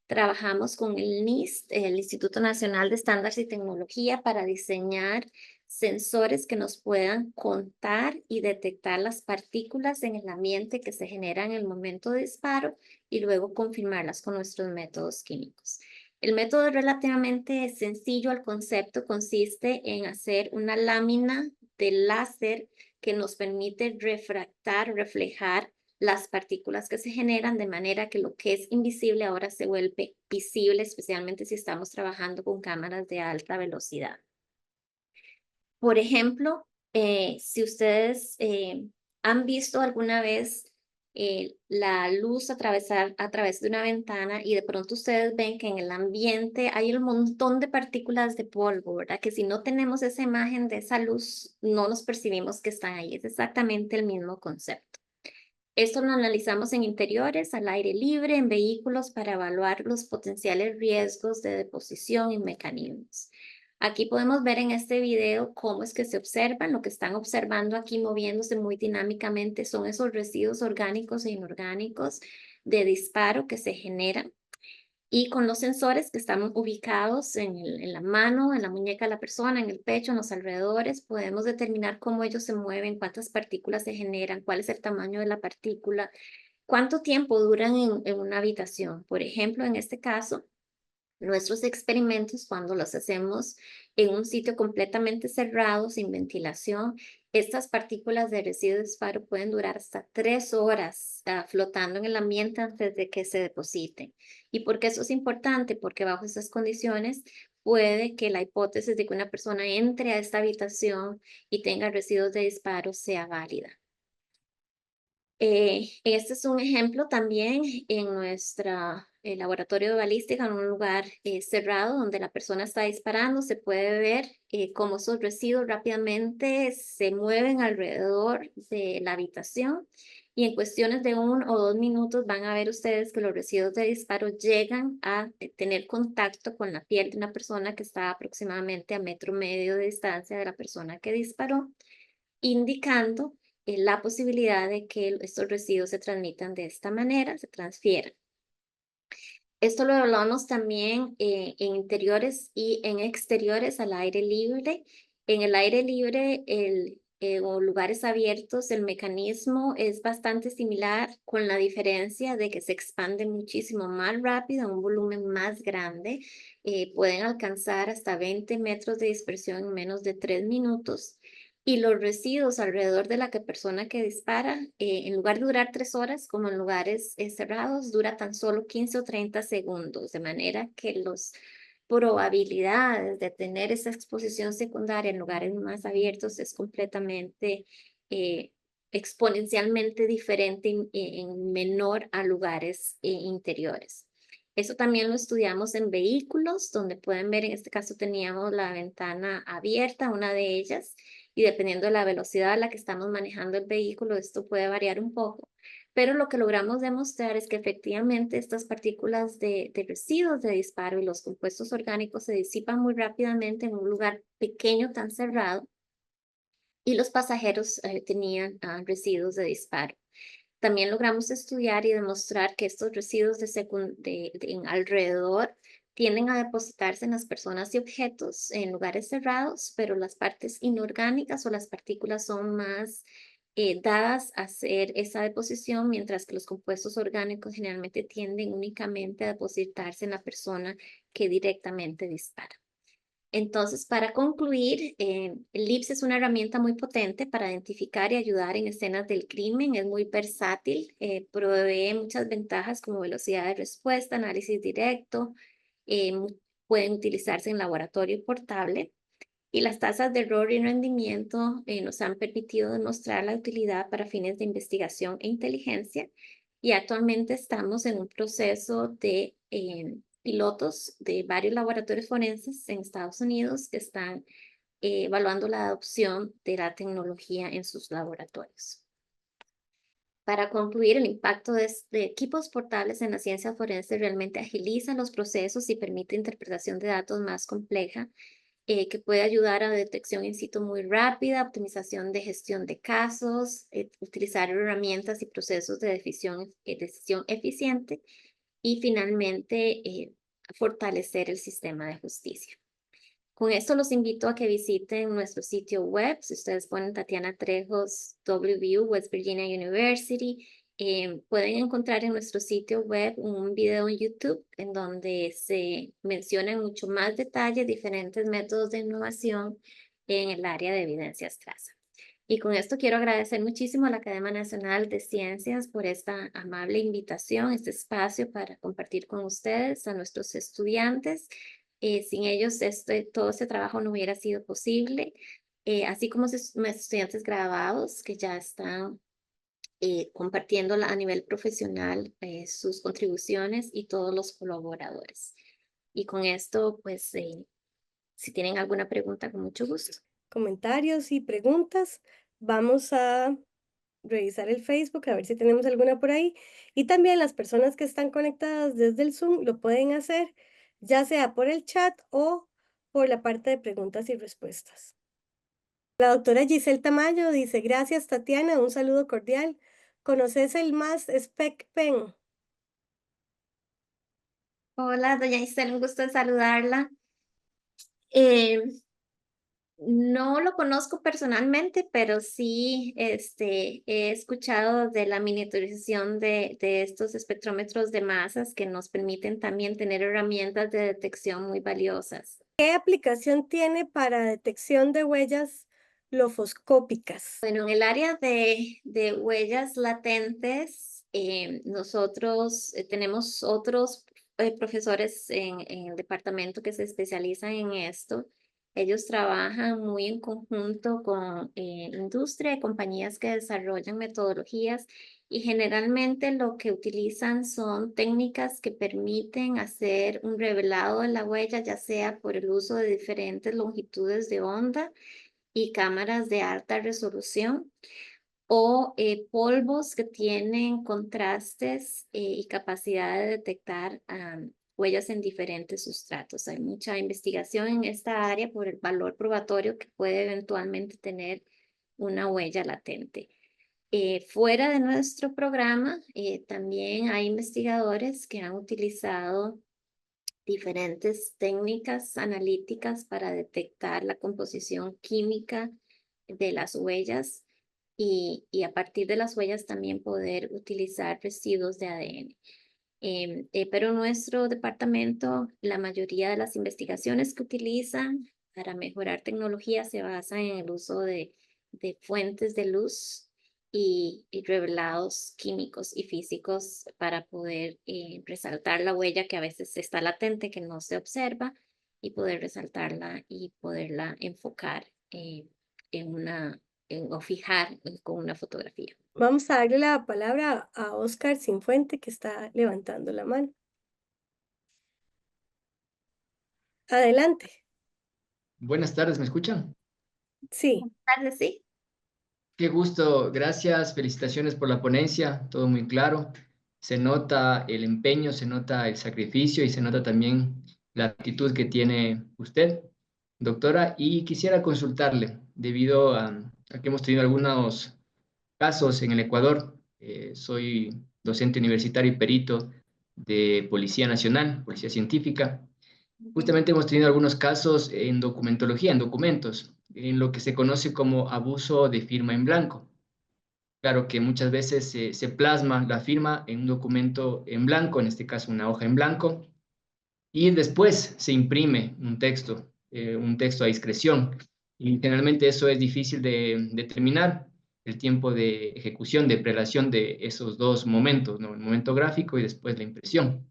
Trabajamos con el NIST, el Instituto Nacional de Estándares y Tecnología, para diseñar sensores que nos puedan contar y detectar las partículas en el ambiente que se generan en el momento de disparo y luego confirmarlas con nuestros métodos químicos. El método es relativamente sencillo. El concepto consiste en hacer una lámina de láser que nos permite reflejar las partículas que se generan, de manera que lo que es invisible ahora se vuelve visible, especialmente si estamos trabajando con cámaras de alta velocidad. Por ejemplo, si ustedes han visto alguna vez la luz a través de una ventana y de pronto ustedes ven que en el ambiente hay un montón de partículas de polvo, ¿verdad? Que si no tenemos esa imagen de esa luz, no nos percibimos que están ahí. Es exactamente el mismo concepto. Esto lo analizamos en interiores, al aire libre, en vehículos, para evaluar los potenciales riesgos de deposición y mecanismos. Aquí podemos ver en este video cómo es que se observan. Lo que están observando aquí moviéndose muy dinámicamente son esos residuos orgánicos e inorgánicos de disparo que se generan. Y con los sensores que están ubicados en la mano, en la muñeca de la persona, en el pecho, en los alrededores, podemos determinar cómo ellos se mueven, cuántas partículas se generan, cuál es el tamaño de la partícula, cuánto tiempo duran en una habitación. Por ejemplo, en este caso, nuestros experimentos, cuando los hacemos en un sitio completamente cerrado, sin ventilación, estas partículas de residuo de disparo pueden durar hasta 3 horas flotando en el ambiente antes de que se depositen. ¿Y por qué eso es importante? Porque bajo esas condiciones puede que la hipótesis de que una persona entre a esta habitación y tenga residuos de disparo sea válida. Este es un ejemplo también en nuestro laboratorio de balística, en un lugar cerrado donde la persona está disparando. Se puede ver cómo esos residuos rápidamente se mueven alrededor de la habitación, y en cuestiones de 1 o 2 minutos van a ver ustedes que los residuos de disparo llegan a tener contacto con la piel de una persona que está aproximadamente a 1,5 metros de distancia de la persona que disparó, indicando la posibilidad de que estos residuos se transmitan de esta manera, se transfieran. Esto lo hablamos también en interiores y en exteriores al aire libre. En el aire libre o lugares abiertos, el mecanismo es bastante similar, con la diferencia de que se expande muchísimo más rápido, a un volumen más grande. Pueden alcanzar hasta 20 metros de dispersión en menos de 3 minutos. Y los residuos alrededor de la persona que dispara, en lugar de durar 3 horas, como en lugares cerrados, dura tan solo 15 o 30 segundos, de manera que las probabilidades de tener esa exposición secundaria en lugares más abiertos es completamente, exponencialmente diferente en menor a lugares interiores. Eso también lo estudiamos en vehículos, donde pueden ver, en este caso teníamos la ventana abierta, una de ellas, y dependiendo de la velocidad a la que estamos manejando el vehículo, esto puede variar un poco. Pero lo que logramos demostrar es que efectivamente estas partículas de residuos de disparo y los compuestos orgánicos se disipan muy rápidamente en un lugar pequeño tan cerrado, y los pasajeros tenían residuos de disparo. También logramos estudiar y demostrar que estos residuos en alrededor tienden a depositarse en las personas y objetos en lugares cerrados, pero las partes inorgánicas o las partículas son más dadas a hacer esa deposición, mientras que los compuestos orgánicos generalmente tienden únicamente a depositarse en la persona que directamente dispara. Entonces, para concluir, el LIPS es una herramienta muy potente para identificar y ayudar en escenas del crimen. Es muy versátil, provee muchas ventajas como velocidad de respuesta, análisis directo, pueden utilizarse en laboratorio portable. Y las tasas de error y rendimiento nos han permitido demostrar la utilidad para fines de investigación e inteligencia. Y actualmente estamos en un proceso de pilotos de varios laboratorios forenses en Estados Unidos que están evaluando la adopción de la tecnología en sus laboratorios. Para concluir, el impacto de equipos portables en la ciencia forense realmente agiliza los procesos y permite interpretación de datos más compleja, que puede ayudar a detección in situ muy rápida, optimización de gestión de casos, utilizar herramientas y procesos de decisión eficiente y finalmente fortalecer el sistema de justicia. Con esto los invito a que visiten nuestro sitio web. Si ustedes ponen Tatiana Trejos WVU, West Virginia University, pueden encontrar en nuestro sitio web un video en YouTube en donde se mencionan mucho más detalle diferentes métodos de innovación en el área de evidencias traza. Y con esto quiero agradecer muchísimo a la Academia Nacional de Ciencias por esta amable invitación, este espacio para compartir con ustedes, a nuestros estudiantes. Sin ellos todo este trabajo no hubiera sido posible, así como nuestros estudiantes graduados que ya están compartiendo a nivel profesional sus contribuciones y todos los colaboradores. Y con esto, pues, si tienen alguna pregunta, con mucho gusto. Comentarios y preguntas. Vamos a revisar el Facebook a ver si tenemos alguna por ahí. Y también las personas que están conectadas desde el Zoom lo pueden hacer, ya sea por el chat o por la parte de preguntas y respuestas. La doctora Giselle Tamayo dice, gracias Tatiana, un saludo cordial. ¿Conoces el MAS Spec Pen? Hola, doña Isel, un gusto en saludarla. No lo conozco personalmente, pero sí he escuchado de la miniaturización de estos espectrómetros de masas que nos permiten también tener herramientas de detección muy valiosas. ¿Qué aplicación tiene para detección de huellas lofoscópicas? Bueno, en el área de huellas latentes, nosotros tenemos otros profesores en el departamento que se especializan en esto. Ellos trabajan muy en conjunto con industria y compañías que desarrollan metodologías y generalmente lo que utilizan son técnicas que permiten hacer un revelado de la huella, ya sea por el uso de diferentes longitudes de onda y cámaras de alta resolución o polvos que tienen contrastes y capacidad de detectar huellas en diferentes sustratos. Hay mucha investigación en esta área por el valor probatorio que puede eventualmente tener una huella latente. Fuera de nuestro programa, también hay investigadores que han utilizado diferentes técnicas analíticas para detectar la composición química de las huellas y a partir de las huellas también poder utilizar residuos de ADN. Pero nuestro departamento, la mayoría de las investigaciones que utilizan para mejorar tecnología se basan en el uso de fuentes de luz y revelados químicos y físicos para poder resaltar la huella que a veces está latente, que no se observa, y poder resaltarla y poderla enfocar o fijar con una fotografía. Vamos a darle la palabra a Oscar Sinfuente, que está levantando la mano. Adelante. Buenas tardes, ¿me escuchan? Sí. Buenas tardes, sí. Qué gusto, gracias, felicitaciones por la ponencia, todo muy claro. Se nota el empeño, se nota el sacrificio y se nota también la actitud que tiene usted, doctora. Y quisiera consultarle, debido a Aquí hemos tenido algunos casos en el Ecuador. Soy docente universitario y perito de Policía Nacional, Policía Científica. Justamente hemos tenido algunos casos en documentología, en documentos, en lo que se conoce como abuso de firma en blanco. Claro que muchas veces se plasma la firma en un documento en blanco, en este caso una hoja en blanco, y después se imprime un texto a discreción. Y generalmente eso es difícil de determinar, el tiempo de ejecución, de prelación de esos dos momentos, ¿no? El momento gráfico y después la impresión.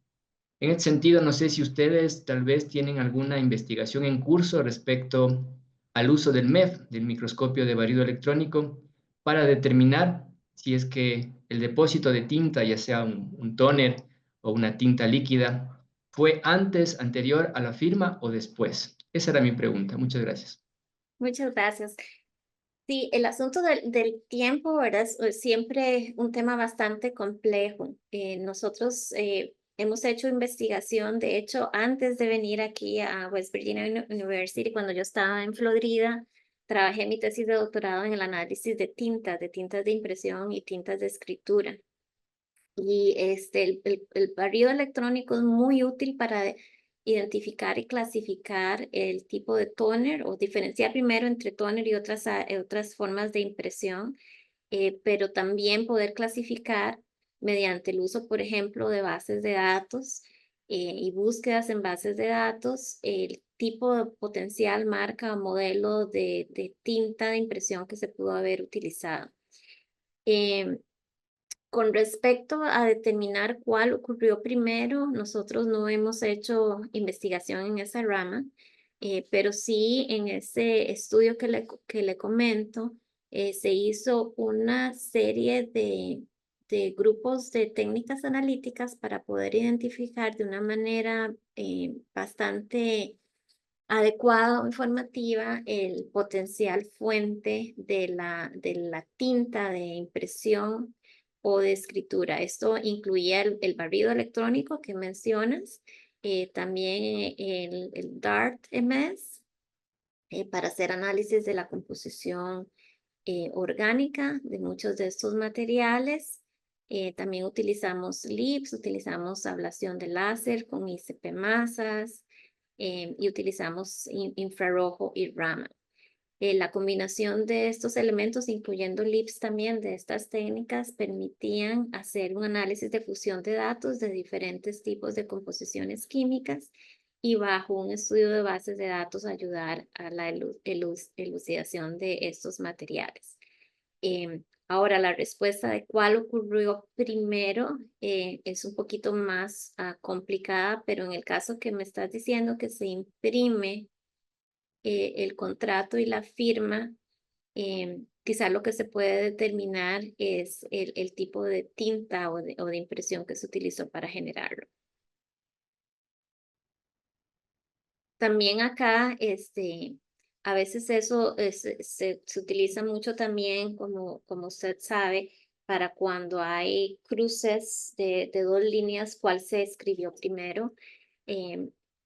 En este sentido, no sé si ustedes tal vez tienen alguna investigación en curso respecto al uso del MEF, del microscopio de barrido electrónico, para determinar si es que el depósito de tinta, ya sea un tóner o una tinta líquida, fue antes, anterior a la firma o después. Esa era mi pregunta. Muchas gracias. Muchas gracias. Sí, el asunto del tiempo, ¿verdad? Es siempre un tema bastante complejo. Nosotros hemos hecho investigación, de hecho, antes de venir aquí a West Virginia University, cuando yo estaba en Florida, trabajé mi tesis de doctorado en el análisis de tintas de impresión y tintas de escritura. Y el barrido electrónico es muy útil para identificar y clasificar el tipo de tóner o diferenciar primero entre tóner y otras formas de impresión, pero también poder clasificar mediante el uso, por ejemplo, de bases de datos y búsquedas en bases de datos, el tipo de potencial marca o modelo de tinta de impresión que se pudo haber utilizado. Con respecto a determinar cuál ocurrió primero, nosotros no hemos hecho investigación en esa rama, pero sí en ese estudio que le comento, se hizo una serie de grupos de técnicas analíticas para poder identificar de una manera bastante adecuada o informativa el potencial fuente de la tinta de impresión o de escritura. Esto incluía el barrido electrónico que mencionas, también el DART MS para hacer análisis de la composición orgánica de muchos de estos materiales. También utilizamos LIPS, utilizamos ablación de láser con ICP masas y utilizamos infrarrojo y Raman. La combinación de estos elementos, incluyendo LIPS también de estas técnicas, permitían hacer un análisis de fusión de datos de diferentes tipos de composiciones químicas y bajo un estudio de bases de datos ayudar a la elucidación de estos materiales. Ahora, la respuesta de cuál ocurrió primero es un poquito más complicada, pero en el caso que me estás diciendo que se imprime el contrato y la firma, quizá lo que se puede determinar es el tipo de tinta o de impresión que se utilizó para generarlo. También acá, a veces eso se utiliza mucho también, como usted sabe, para cuando hay cruces de dos líneas, cuál se escribió primero.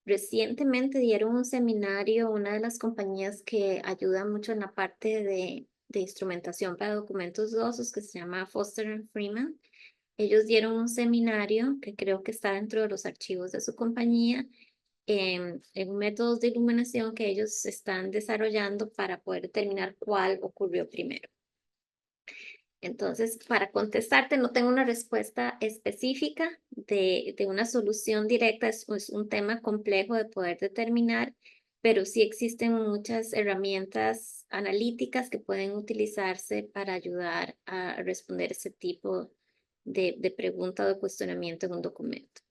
Recientemente dieron un seminario, una de las compañías que ayuda mucho en la parte de instrumentación para documentos dudosos, que se llama Foster & Freeman. Ellos dieron un seminario que creo que está dentro de los archivos de su compañía, en métodos de iluminación que ellos están desarrollando para poder determinar cuál ocurrió primero. Entonces, para contestarte, no tengo una respuesta específica de una solución directa, es un tema complejo de poder determinar, pero sí existen muchas herramientas analíticas que pueden utilizarse para ayudar a responder ese tipo de pregunta o de cuestionamiento en un documento.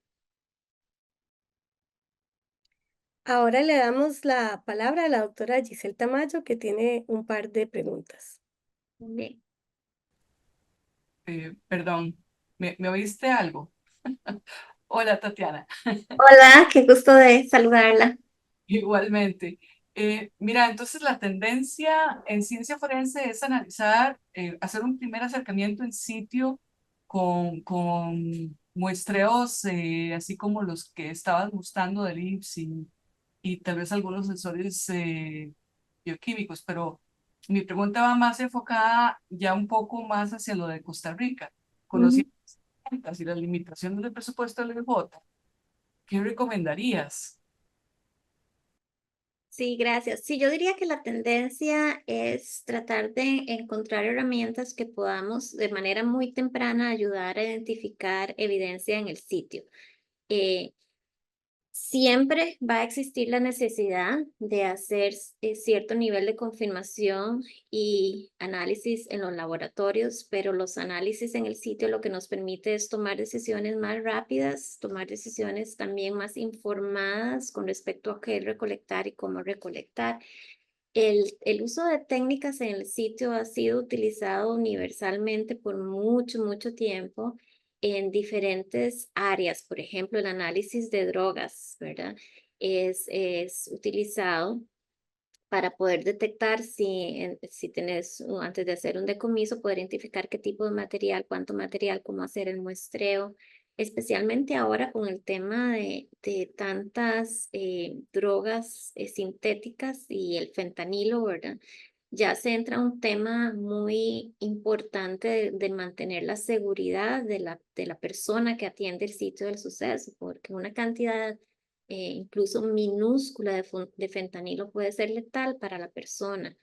Ahora le damos la palabra a la doctora Giselle Tamayo, que tiene un par de preguntas. Bien. Perdón, ¿me oíste algo? Hola, Tatiana. Hola, qué gusto de saludarla. Igualmente. Mira, entonces la tendencia en ciencia forense es analizar, hacer un primer acercamiento en sitio con muestreos, así como los que estabas mostrando del IPS y tal vez algunos sensores bioquímicos, pero Mi pregunta va más enfocada ya un poco más hacia lo de Costa Rica. Ujú. Conociendo las herramientas y las limitaciones del presupuesto del LJ, ¿qué recomendarías? Sí, gracias. Sí, yo diría que la tendencia es tratar de encontrar herramientas que podamos de manera muy temprana ayudar a identificar evidencia en el sitio. Siempre va a existir la necesidad de hacer cierto nivel de confirmación y análisis en los laboratorios, pero los análisis en el sitio lo que nos permite es tomar decisiones más rápidas, tomar decisiones también más informadas con respecto a qué recolectar y cómo recolectar. El uso de técnicas en el sitio ha sido utilizado universalmente por mucho, mucho tiempo en diferentes áreas. Por ejemplo, el análisis de drogas, ¿verdad? Es utilizado para poder detectar si tenés, antes de hacer un decomiso, poder identificar qué tipo de material, cuánto material, cómo hacer el muestreo, especialmente ahora con el tema de tantas drogas sintéticas y el fentanilo, ¿verdad? Ya se entra un tema muy importante de mantener la seguridad de la persona que atiende el sitio del suceso, porque una cantidad incluso minúscula de fentanilo puede ser letal para la persona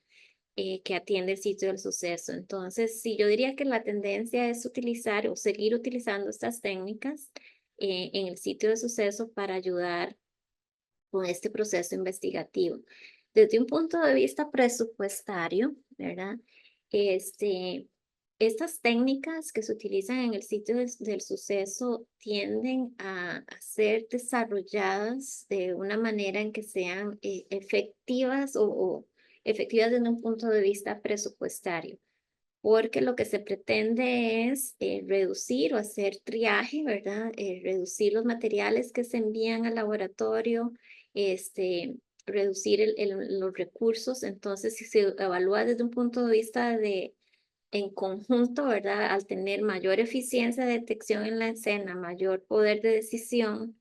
que atiende el sitio del suceso. Entonces, sí, yo diría que la tendencia es utilizar o seguir utilizando estas técnicas en el sitio de suceso para ayudar con este proceso investigativo. Desde un punto de vista presupuestario, ¿verdad? Estas técnicas que se utilizan en el sitio del suceso tienden a ser desarrolladas de una manera en que sean efectivas o efectivas desde un punto de vista presupuestario, porque lo que se pretende es reducir o hacer triaje, ¿verdad? Reducir los materiales que se envían al laboratorio, reducir los recursos. Entonces, si se evalúa desde un punto de vista en conjunto, ¿verdad? Al tener mayor eficiencia de detección en la escena, mayor poder de decisión,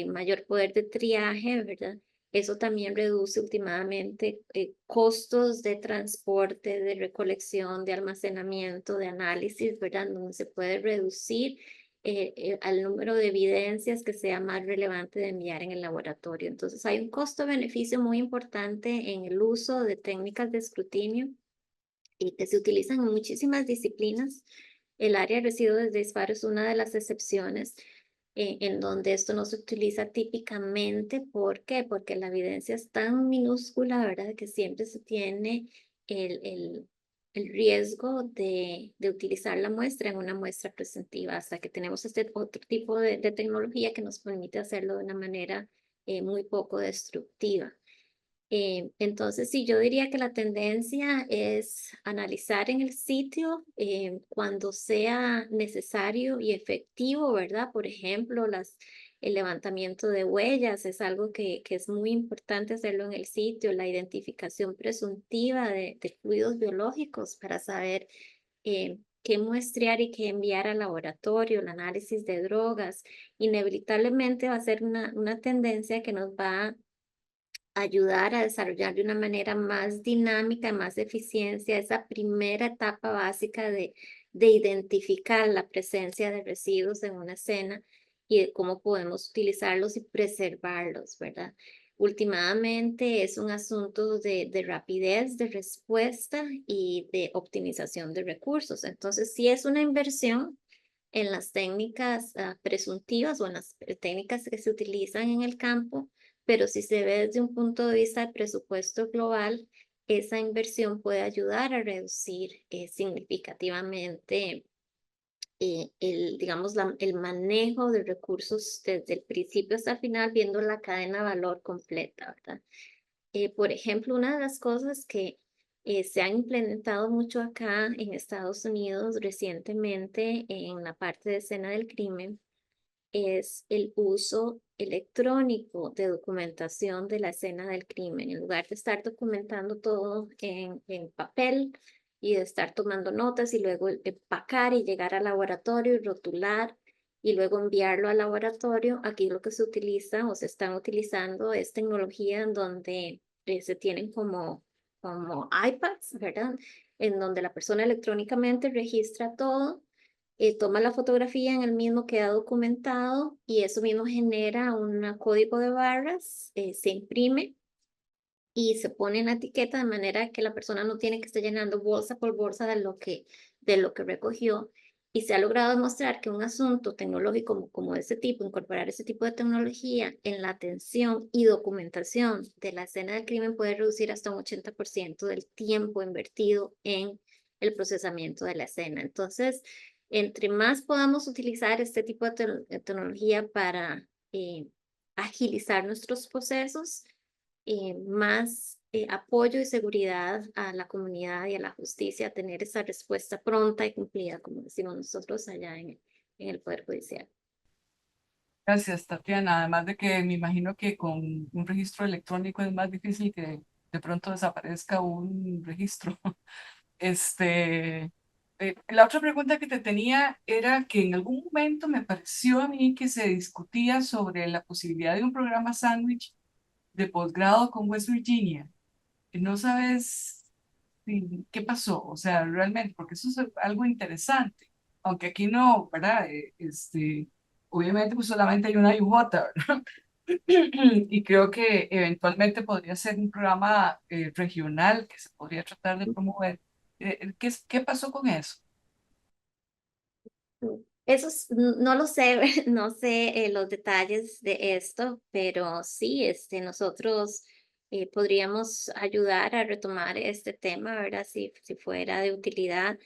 mayor poder de triaje, ¿verdad? Eso también reduce últimamente costos de transporte, de recolección, de almacenamiento, de análisis, ¿verdad? Donde se puede reducir al número de evidencias que sea más relevante de enviar en el laboratorio. Entonces hay un costo-beneficio muy importante en el uso de técnicas de escrutinio y que se utilizan en muchísimas disciplinas. El área de residuos de disparo es una de las excepciones en donde esto no se utiliza típicamente. ¿Por qué? Porque la evidencia es tan minúscula, ¿verdad? Que siempre se tiene el riesgo de utilizar la muestra en una muestra presentiva, hasta que tenemos este otro tipo de tecnología que nos permite hacerlo de una manera muy poco destructiva. Entonces, sí, yo diría que la tendencia es analizar en el sitio cuando sea necesario y efectivo, ¿verdad? Por ejemplo, el levantamiento de huellas es algo que es muy importante hacerlo en el sitio, la identificación presuntiva de fluidos biológicos para saber qué muestrear y qué enviar al laboratorio, el análisis de drogas. Inevitablemente va a ser una tendencia que nos va ayudar a desarrollar de una manera más dinámica, más eficiencia, esa primera etapa básica de identificar la presencia de residuos en una escena y de cómo podemos utilizarlos y preservarlos, ¿verdad? Últimamente es un asunto de rapidez, de respuesta y de optimización de recursos. Entonces, sí es una inversión en las técnicas presuntivas o en las técnicas que se utilizan en el campo, pero si se ve desde un punto de vista de presupuesto global, esa inversión puede ayudar a reducir significativamente digamos, el manejo de recursos desde el principio hasta el final, viendo la cadena de valor completa, ¿verdad? Por ejemplo, una de las cosas que se han implementado mucho acá en Estados Unidos recientemente en la parte de escena del crimen es el uso electrónico de documentación de la escena del crimen. En lugar de estar documentando todo en papel y de estar tomando notas y luego empacar y llegar al laboratorio y rotular y luego enviarlo al laboratorio, aquí lo que se utiliza o se están utilizando es tecnología en donde se tienen como como iPads, ¿verdad? En donde la persona electrónicamente registra todo, toma la fotografía, en el mismo queda documentado y eso mismo genera un código de barras, se imprime y se pone en la etiqueta de manera que la persona no tiene que estar llenando bolsa por bolsa de lo que recogió. Y se ha logrado demostrar que un asunto tecnológico como este tipo, incorporar ese tipo de tecnología en la atención y documentación de la escena del crimen puede reducir hasta un 80% del tiempo invertido en el procesamiento de la escena. Entonces, entre más podamos utilizar este tipo de tecnología para agilizar nuestros procesos, más apoyo y seguridad a la comunidad y a la justicia, tener esa respuesta pronta y cumplida, como decimos nosotros allá en el Poder Judicial. Gracias, Tatiana. Además de que me imagino que con un registro electrónico es más difícil que de pronto desaparezca un registro. La otra pregunta que te tenía era que en algún momento me pareció a mí que se discutía sobre la posibilidad de un programa sándwich de posgrado con West Virginia. No sabes qué pasó, o sea, realmente, porque eso es algo interesante, aunque aquí no, ¿verdad? Obviamente, pues solamente hay una UJ, ¿verdad? Y creo que eventualmente podría ser un programa regional que se podría tratar de promover. ¿Qué pasó con eso? Eso no lo sé, no sé los detalles de esto, pero sí, nosotros podríamos ayudar a retomar este tema, ¿verdad? Si fuera de utilidad,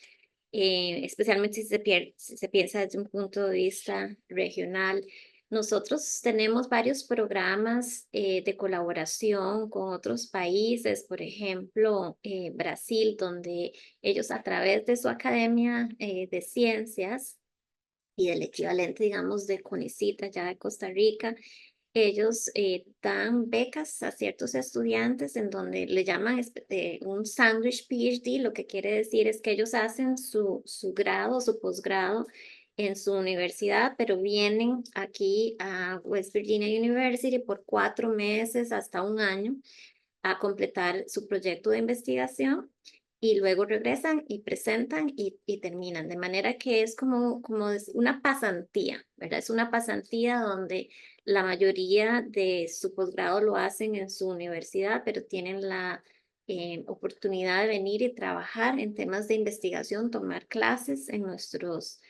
especialmente si se piensa desde un punto de vista regional. Nosotros tenemos varios programas de colaboración con otros países, por ejemplo, Brasil, donde ellos a través de su Academia de Ciencias y del equivalente, digamos, de CONICIT allá de Costa Rica, ellos dan becas a ciertos estudiantes en donde le llaman un sandwich PhD. Lo que quiere decir es que ellos hacen su grado, su posgrado en su universidad, pero vienen aquí a West Virginia University por 4 meses hasta un año a completar su proyecto de investigación y luego regresan y presentan y terminan. De manera que es como una pasantía, ¿verdad? Es una pasantía donde la mayoría de su posgrado lo hacen en su universidad, pero tienen la oportunidad de venir y trabajar en temas de investigación, tomar clases en nuestros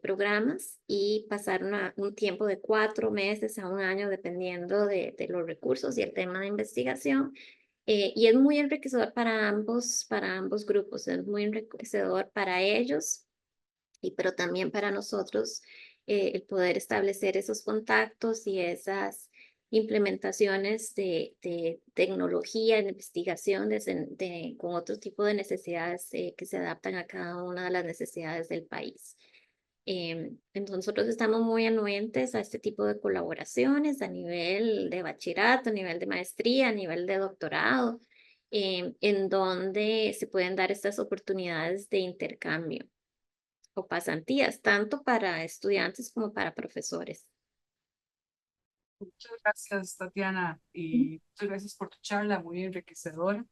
programas y pasar un tiempo de 4 meses a un año, dependiendo de los recursos y el tema de investigación. Y es muy enriquecedor para ambos grupos, es muy enriquecedor para ellos, pero también para nosotros el poder establecer esos contactos y esas implementaciones de tecnología, de investigación con otro tipo de necesidades que se adaptan a cada una de las necesidades del país. Entonces nosotros estamos muy anuentes a este tipo de colaboraciones a nivel de bachillerato, a nivel de maestría, a nivel de doctorado, en donde se pueden dar estas oportunidades de intercambio o pasantías, tanto para estudiantes como para profesores. Muchas gracias, Tatiana, y muchas gracias por tu charla, muy enriquecedora.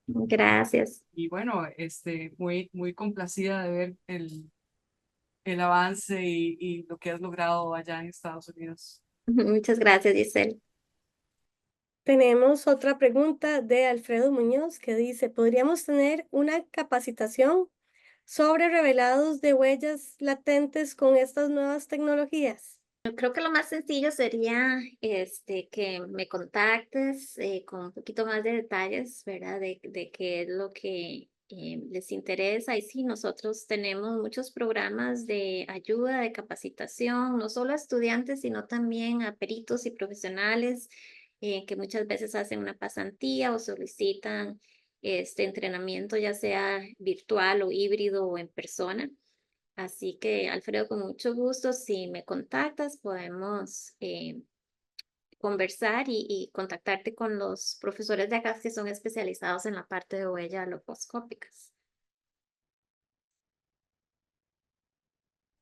Gracias. Y bueno, muy complacida de ver el avance y lo que has logrado allá en Estados Unidos. Muchas gracias, Giselle. Tenemos otra pregunta de Alfredo Muñoz que dice, ¿podríamos tener una capacitación sobre revelados de huellas latentes con estas nuevas tecnologías? Yo creo que lo más sencillo sería que me contactes con un poquito más de detalles, ¿verdad? De qué es lo que les interesa. Y sí, nosotros tenemos muchos programas de ayuda, de capacitación, no solo a estudiantes, sino también a peritos y profesionales que muchas veces hacen una pasantía o solicitan este entrenamiento, ya sea virtual o híbrido o en persona. Así que, Alfredo, con mucho gusto, si me contactas, podemos conversar y contactarte con los profesores de acá que son especializados en la parte de huellas loposcópicas.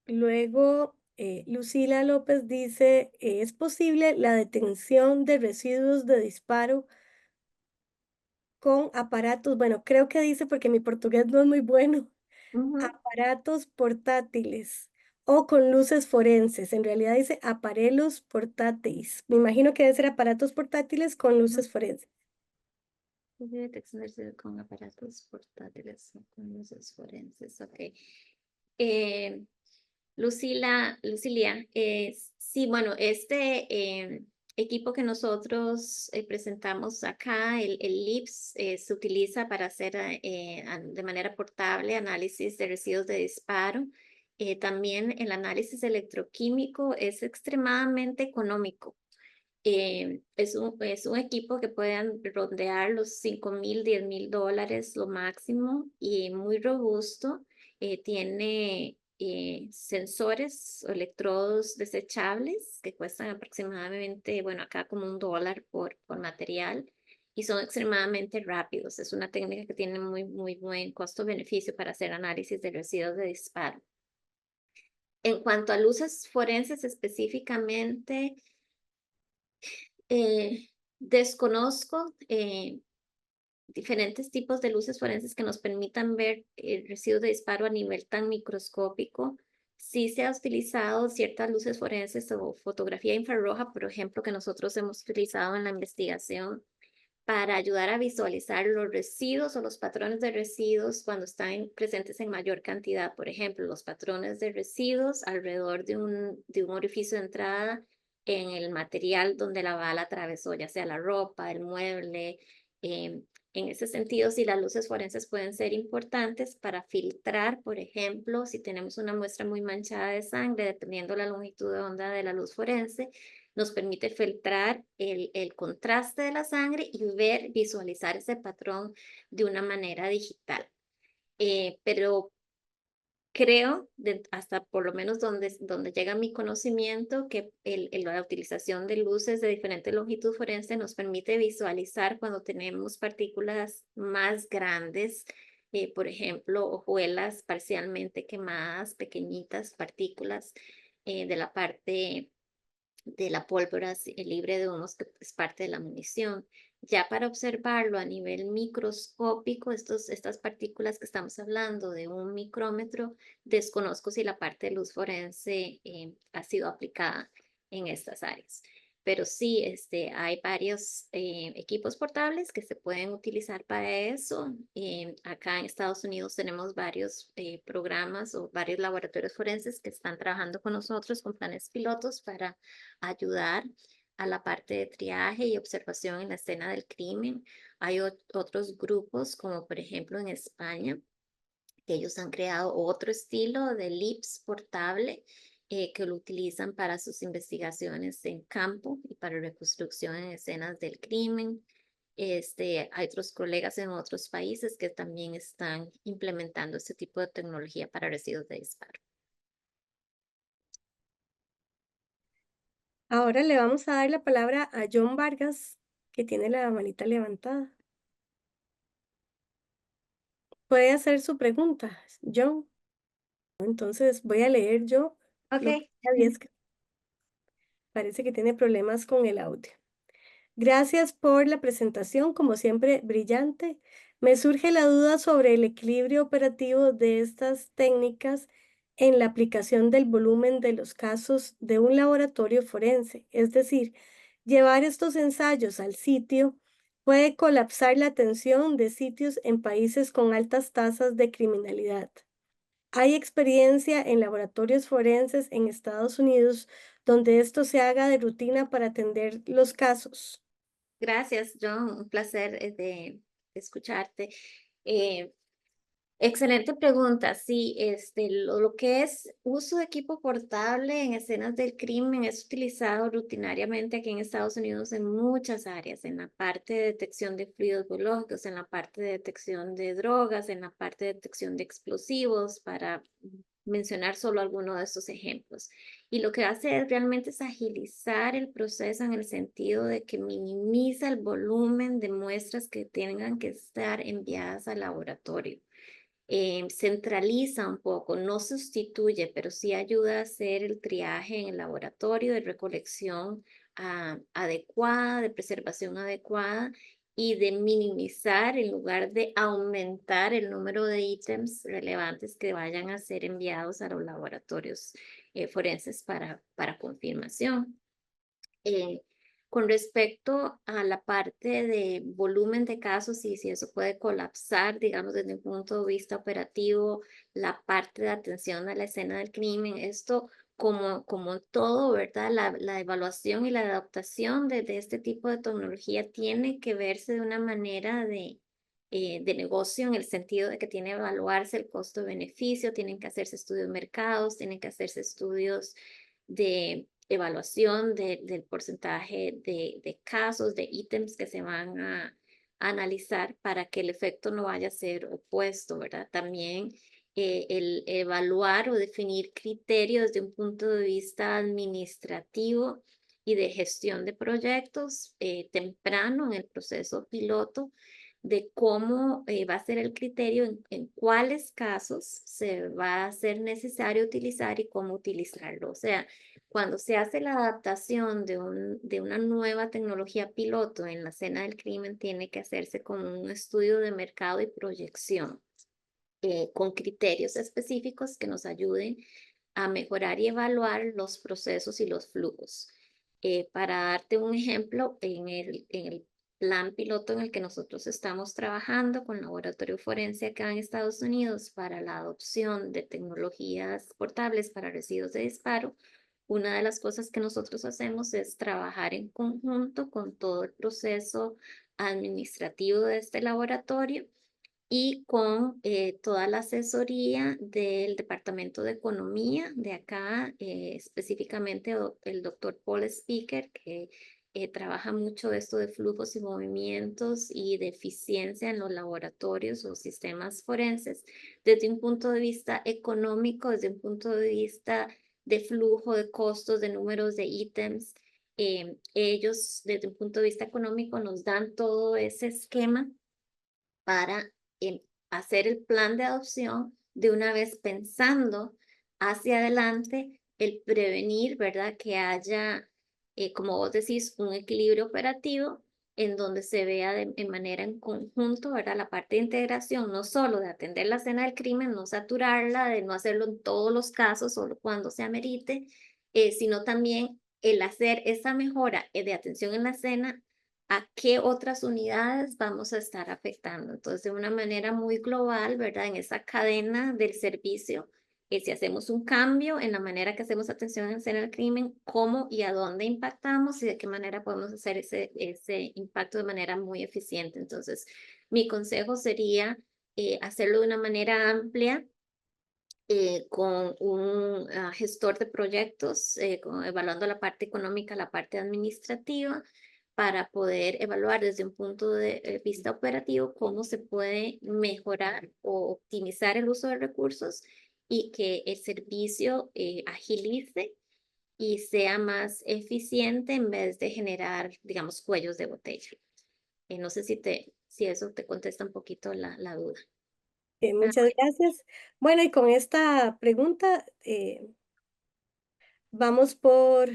Luego, Lucila López dice, ¿es posible la detención de residuos de disparo con aparatos, bueno, creo que dice porque mi portugués no es muy bueno, Ujú. aparatos portátiles o con luces forenses. En realidad dice aparelhos portátiles. Me imagino que debe ser aparatos portátiles con luces forenses. Detección de residuos con aparatos portátiles o con luces forenses. Ok. Lucilia, sí, bueno, equipo que nosotros presentamos acá, el LIPS, se utiliza para hacer de manera portable análisis de residuos de disparo. También el análisis electroquímico es extremadamente económico. Es un equipo que pueden rondear los 5,000, 10,000 dólares lo máximo y muy robusto. Tiene sensores o electrodos desechables que cuestan aproximadamente, bueno, acá como $1 por material y son extremadamente rápidos. Es una técnica que tiene muy buen costo-beneficio para hacer análisis de residuos de disparo. En cuanto a luces forenses específicamente, desconozco diferentes tipos de luces forenses que nos permitan ver residuos de disparo a nivel tan microscópico. Sí se ha utilizado ciertas luces forenses o fotografía infrarroja, por ejemplo, que nosotros hemos utilizado en la investigación para ayudar a visualizar los residuos o los patrones de residuos cuando están presentes en mayor cantidad. Por ejemplo, los patrones de residuos alrededor de un orificio de entrada en el material donde la bala atravesó, ya sea la ropa, el mueble. En ese sentido, sí, las luces forenses pueden ser importantes para filtrar, por ejemplo, si tenemos una muestra muy manchada de sangre, dependiendo la longitud de onda de la luz forense, nos permite filtrar el contraste de la sangre y visualizar ese patrón de una manera digital. Pero creo, hasta por lo menos donde llega mi conocimiento, que la utilización de luces de diferente longitud forense nos permite visualizar cuando tenemos partículas más grandes, por ejemplo, hojuelas parcialmente quemadas, pequeñitas partículas de la parte de la pólvora libre de humos, que es parte de la munición. Ya para observarlo a nivel microscópico, estas partículas que estamos hablando de 1 micrómetro, desconozco si la parte de luz forense ha sido aplicada en estas áreas. Pero sí, hay varios equipos portables que se pueden utilizar para eso. Acá en Estados Unidos tenemos varios programas o varios laboratorios forenses que están trabajando con nosotros con planes pilotos para ayudar a la parte de triaje y observación en la escena del crimen. Hay otros grupos, como por ejemplo en España, que ellos han creado otro estilo de LIPS portable que lo utilizan para sus investigaciones en campo y para reconstrucción en escenas del crimen. Hay otros colegas en otros países que también están implementando este tipo de tecnología para residuos de disparo. Ahora le vamos a dar la palabra a John Vargas, que tiene la manita levantada. Puede hacer su pregunta, John. Entonces voy a leer yo lo que había escrito. Parece que tiene problemas con el audio. Gracias por la presentación, como siempre, brillante. Me surge la duda sobre el equilibrio operativo de estas técnicas en la aplicación del volumen de los casos de un laboratorio forense. Es decir, llevar estos ensayos al sitio puede colapsar la atención de sitios en países con altas tasas de criminalidad. Hay experiencia en laboratorios forenses en Estados Unidos donde esto se haga de rutina para atender los casos. Gracias, John. Un placer de escucharte. Eh, Excelente pregunta. Sí, lo que es uso de equipo portable en escenas del crimen es utilizado rutinariamente aquí en Estados Unidos en muchas áreas, en la parte de detección de fluidos biológicos, en la parte de detección de drogas, en la parte de detección de explosivos, para mencionar solo algunos de estos ejemplos. Y lo que hace es realmente es agilizar el proceso en el sentido de que minimiza el volumen de muestras que tengan que estar enviadas al laboratorio. Centraliza un poco, no sustituye, pero sí ayuda a hacer el triaje en el laboratorio de recolección adecuada, de preservación adecuada y de minimizar en lugar de aumentar el número de ítems relevantes que vayan a ser enviados a los laboratorios forenses para confirmación. Con respecto a la parte de volumen de casos y si eso puede colapsar, digamos, desde un punto de vista operativo, la parte de atención a la escena del crimen, esto como todo, ¿verdad? La evaluación y la adaptación de este tipo de tecnología tiene que verse de una manera de negocio en el sentido de que tiene que evaluarse el costo-beneficio, tienen que hacerse estudios de mercados, tienen que hacerse estudios de evaluación del porcentaje de casos, de ítems que se van a analizar para que el efecto no vaya a ser opuesto, ¿verdad? También el evaluar o definir criterios desde un punto de vista administrativo y de gestión de proyectos temprano en el proceso piloto de cómo va a ser el criterio en cuáles casos se va a ser necesario utilizar y cómo utilizarlo. O sea, cuando se hace la adaptación de una nueva tecnología piloto en la escena del crimen, tiene que hacerse con un estudio de mercado y proyección, con criterios específicos que nos ayuden a mejorar y evaluar los procesos y los flujos. Para darte un ejemplo, en el plan piloto en el que nosotros estamos trabajando con Laboratorio Forense acá en Estados Unidos para la adopción de tecnologías portables para residuos de disparo, una de las cosas que nosotros hacemos es trabajar en conjunto con todo el proceso administrativo de este laboratorio y con toda la asesoría del Departamento de Economía de acá, específicamente el doctor Paul Speaker, que trabaja mucho esto de flujos y movimientos y de eficiencia en los laboratorios o sistemas forenses, desde un punto de vista económico, desde un punto de vista de flujo, de costos, de números de ítems. Ellos, desde un punto de vista económico, nos dan todo ese esquema para hacer el plan de adopción de una vez pensando hacia adelante el prevenir, ¿verdad? Que haya, como vos decís, un equilibrio operativo en donde se vea en manera en conjunto, ¿verdad? La parte de integración, no solo de atender la escena del crimen, no saturarla, de no hacerlo en todos los casos, solo cuando se amerite, sino también el hacer esa mejora de atención en la escena a qué otras unidades vamos a estar afectando. Entonces, de una manera muy global, ¿verdad? En esa cadena del servicio, si hacemos un cambio en la manera que hacemos atención en escena del crimen, cómo y a dónde impactamos y de qué manera podemos hacer ese impacto de manera muy eficiente. Entonces, mi consejo sería hacerlo de una manera amplia, con un gestor de proyectos, evaluando la parte económica, la parte administrativa, para poder evaluar desde un punto de vista operativo cómo se puede mejorar o optimizar el uso de recursos y que el servicio agilice y sea más eficiente en vez de generar, digamos, cuellos de botella. No sé si eso te contesta un poquito la duda. Muchas gracias. Bueno, y con esta pregunta damos por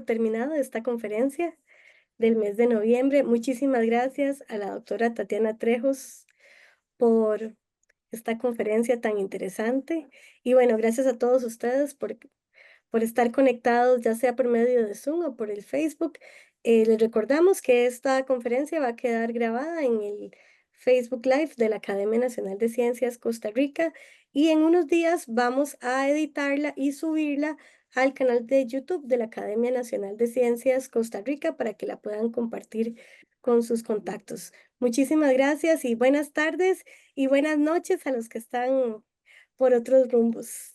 terminada esta conferencia del mes de noviembre. Muchísimas gracias a la doctora Tatiana Trejos por esta conferencia tan interesante. Y bueno, gracias a todos ustedes por estar conectados, ya sea por medio de Zoom o por el Facebook. Les recordamos que esta conferencia va a quedar grabada en el Facebook Live de la Academia Nacional de Ciencias Costa Rica y en unos días vamos a editarla y subirla al canal de YouTube de la Academia Nacional de Ciencias Costa Rica para que la puedan compartir con sus contactos. Muchísimas gracias y buenas tardes y buenas noches a los que están por otros rumbos.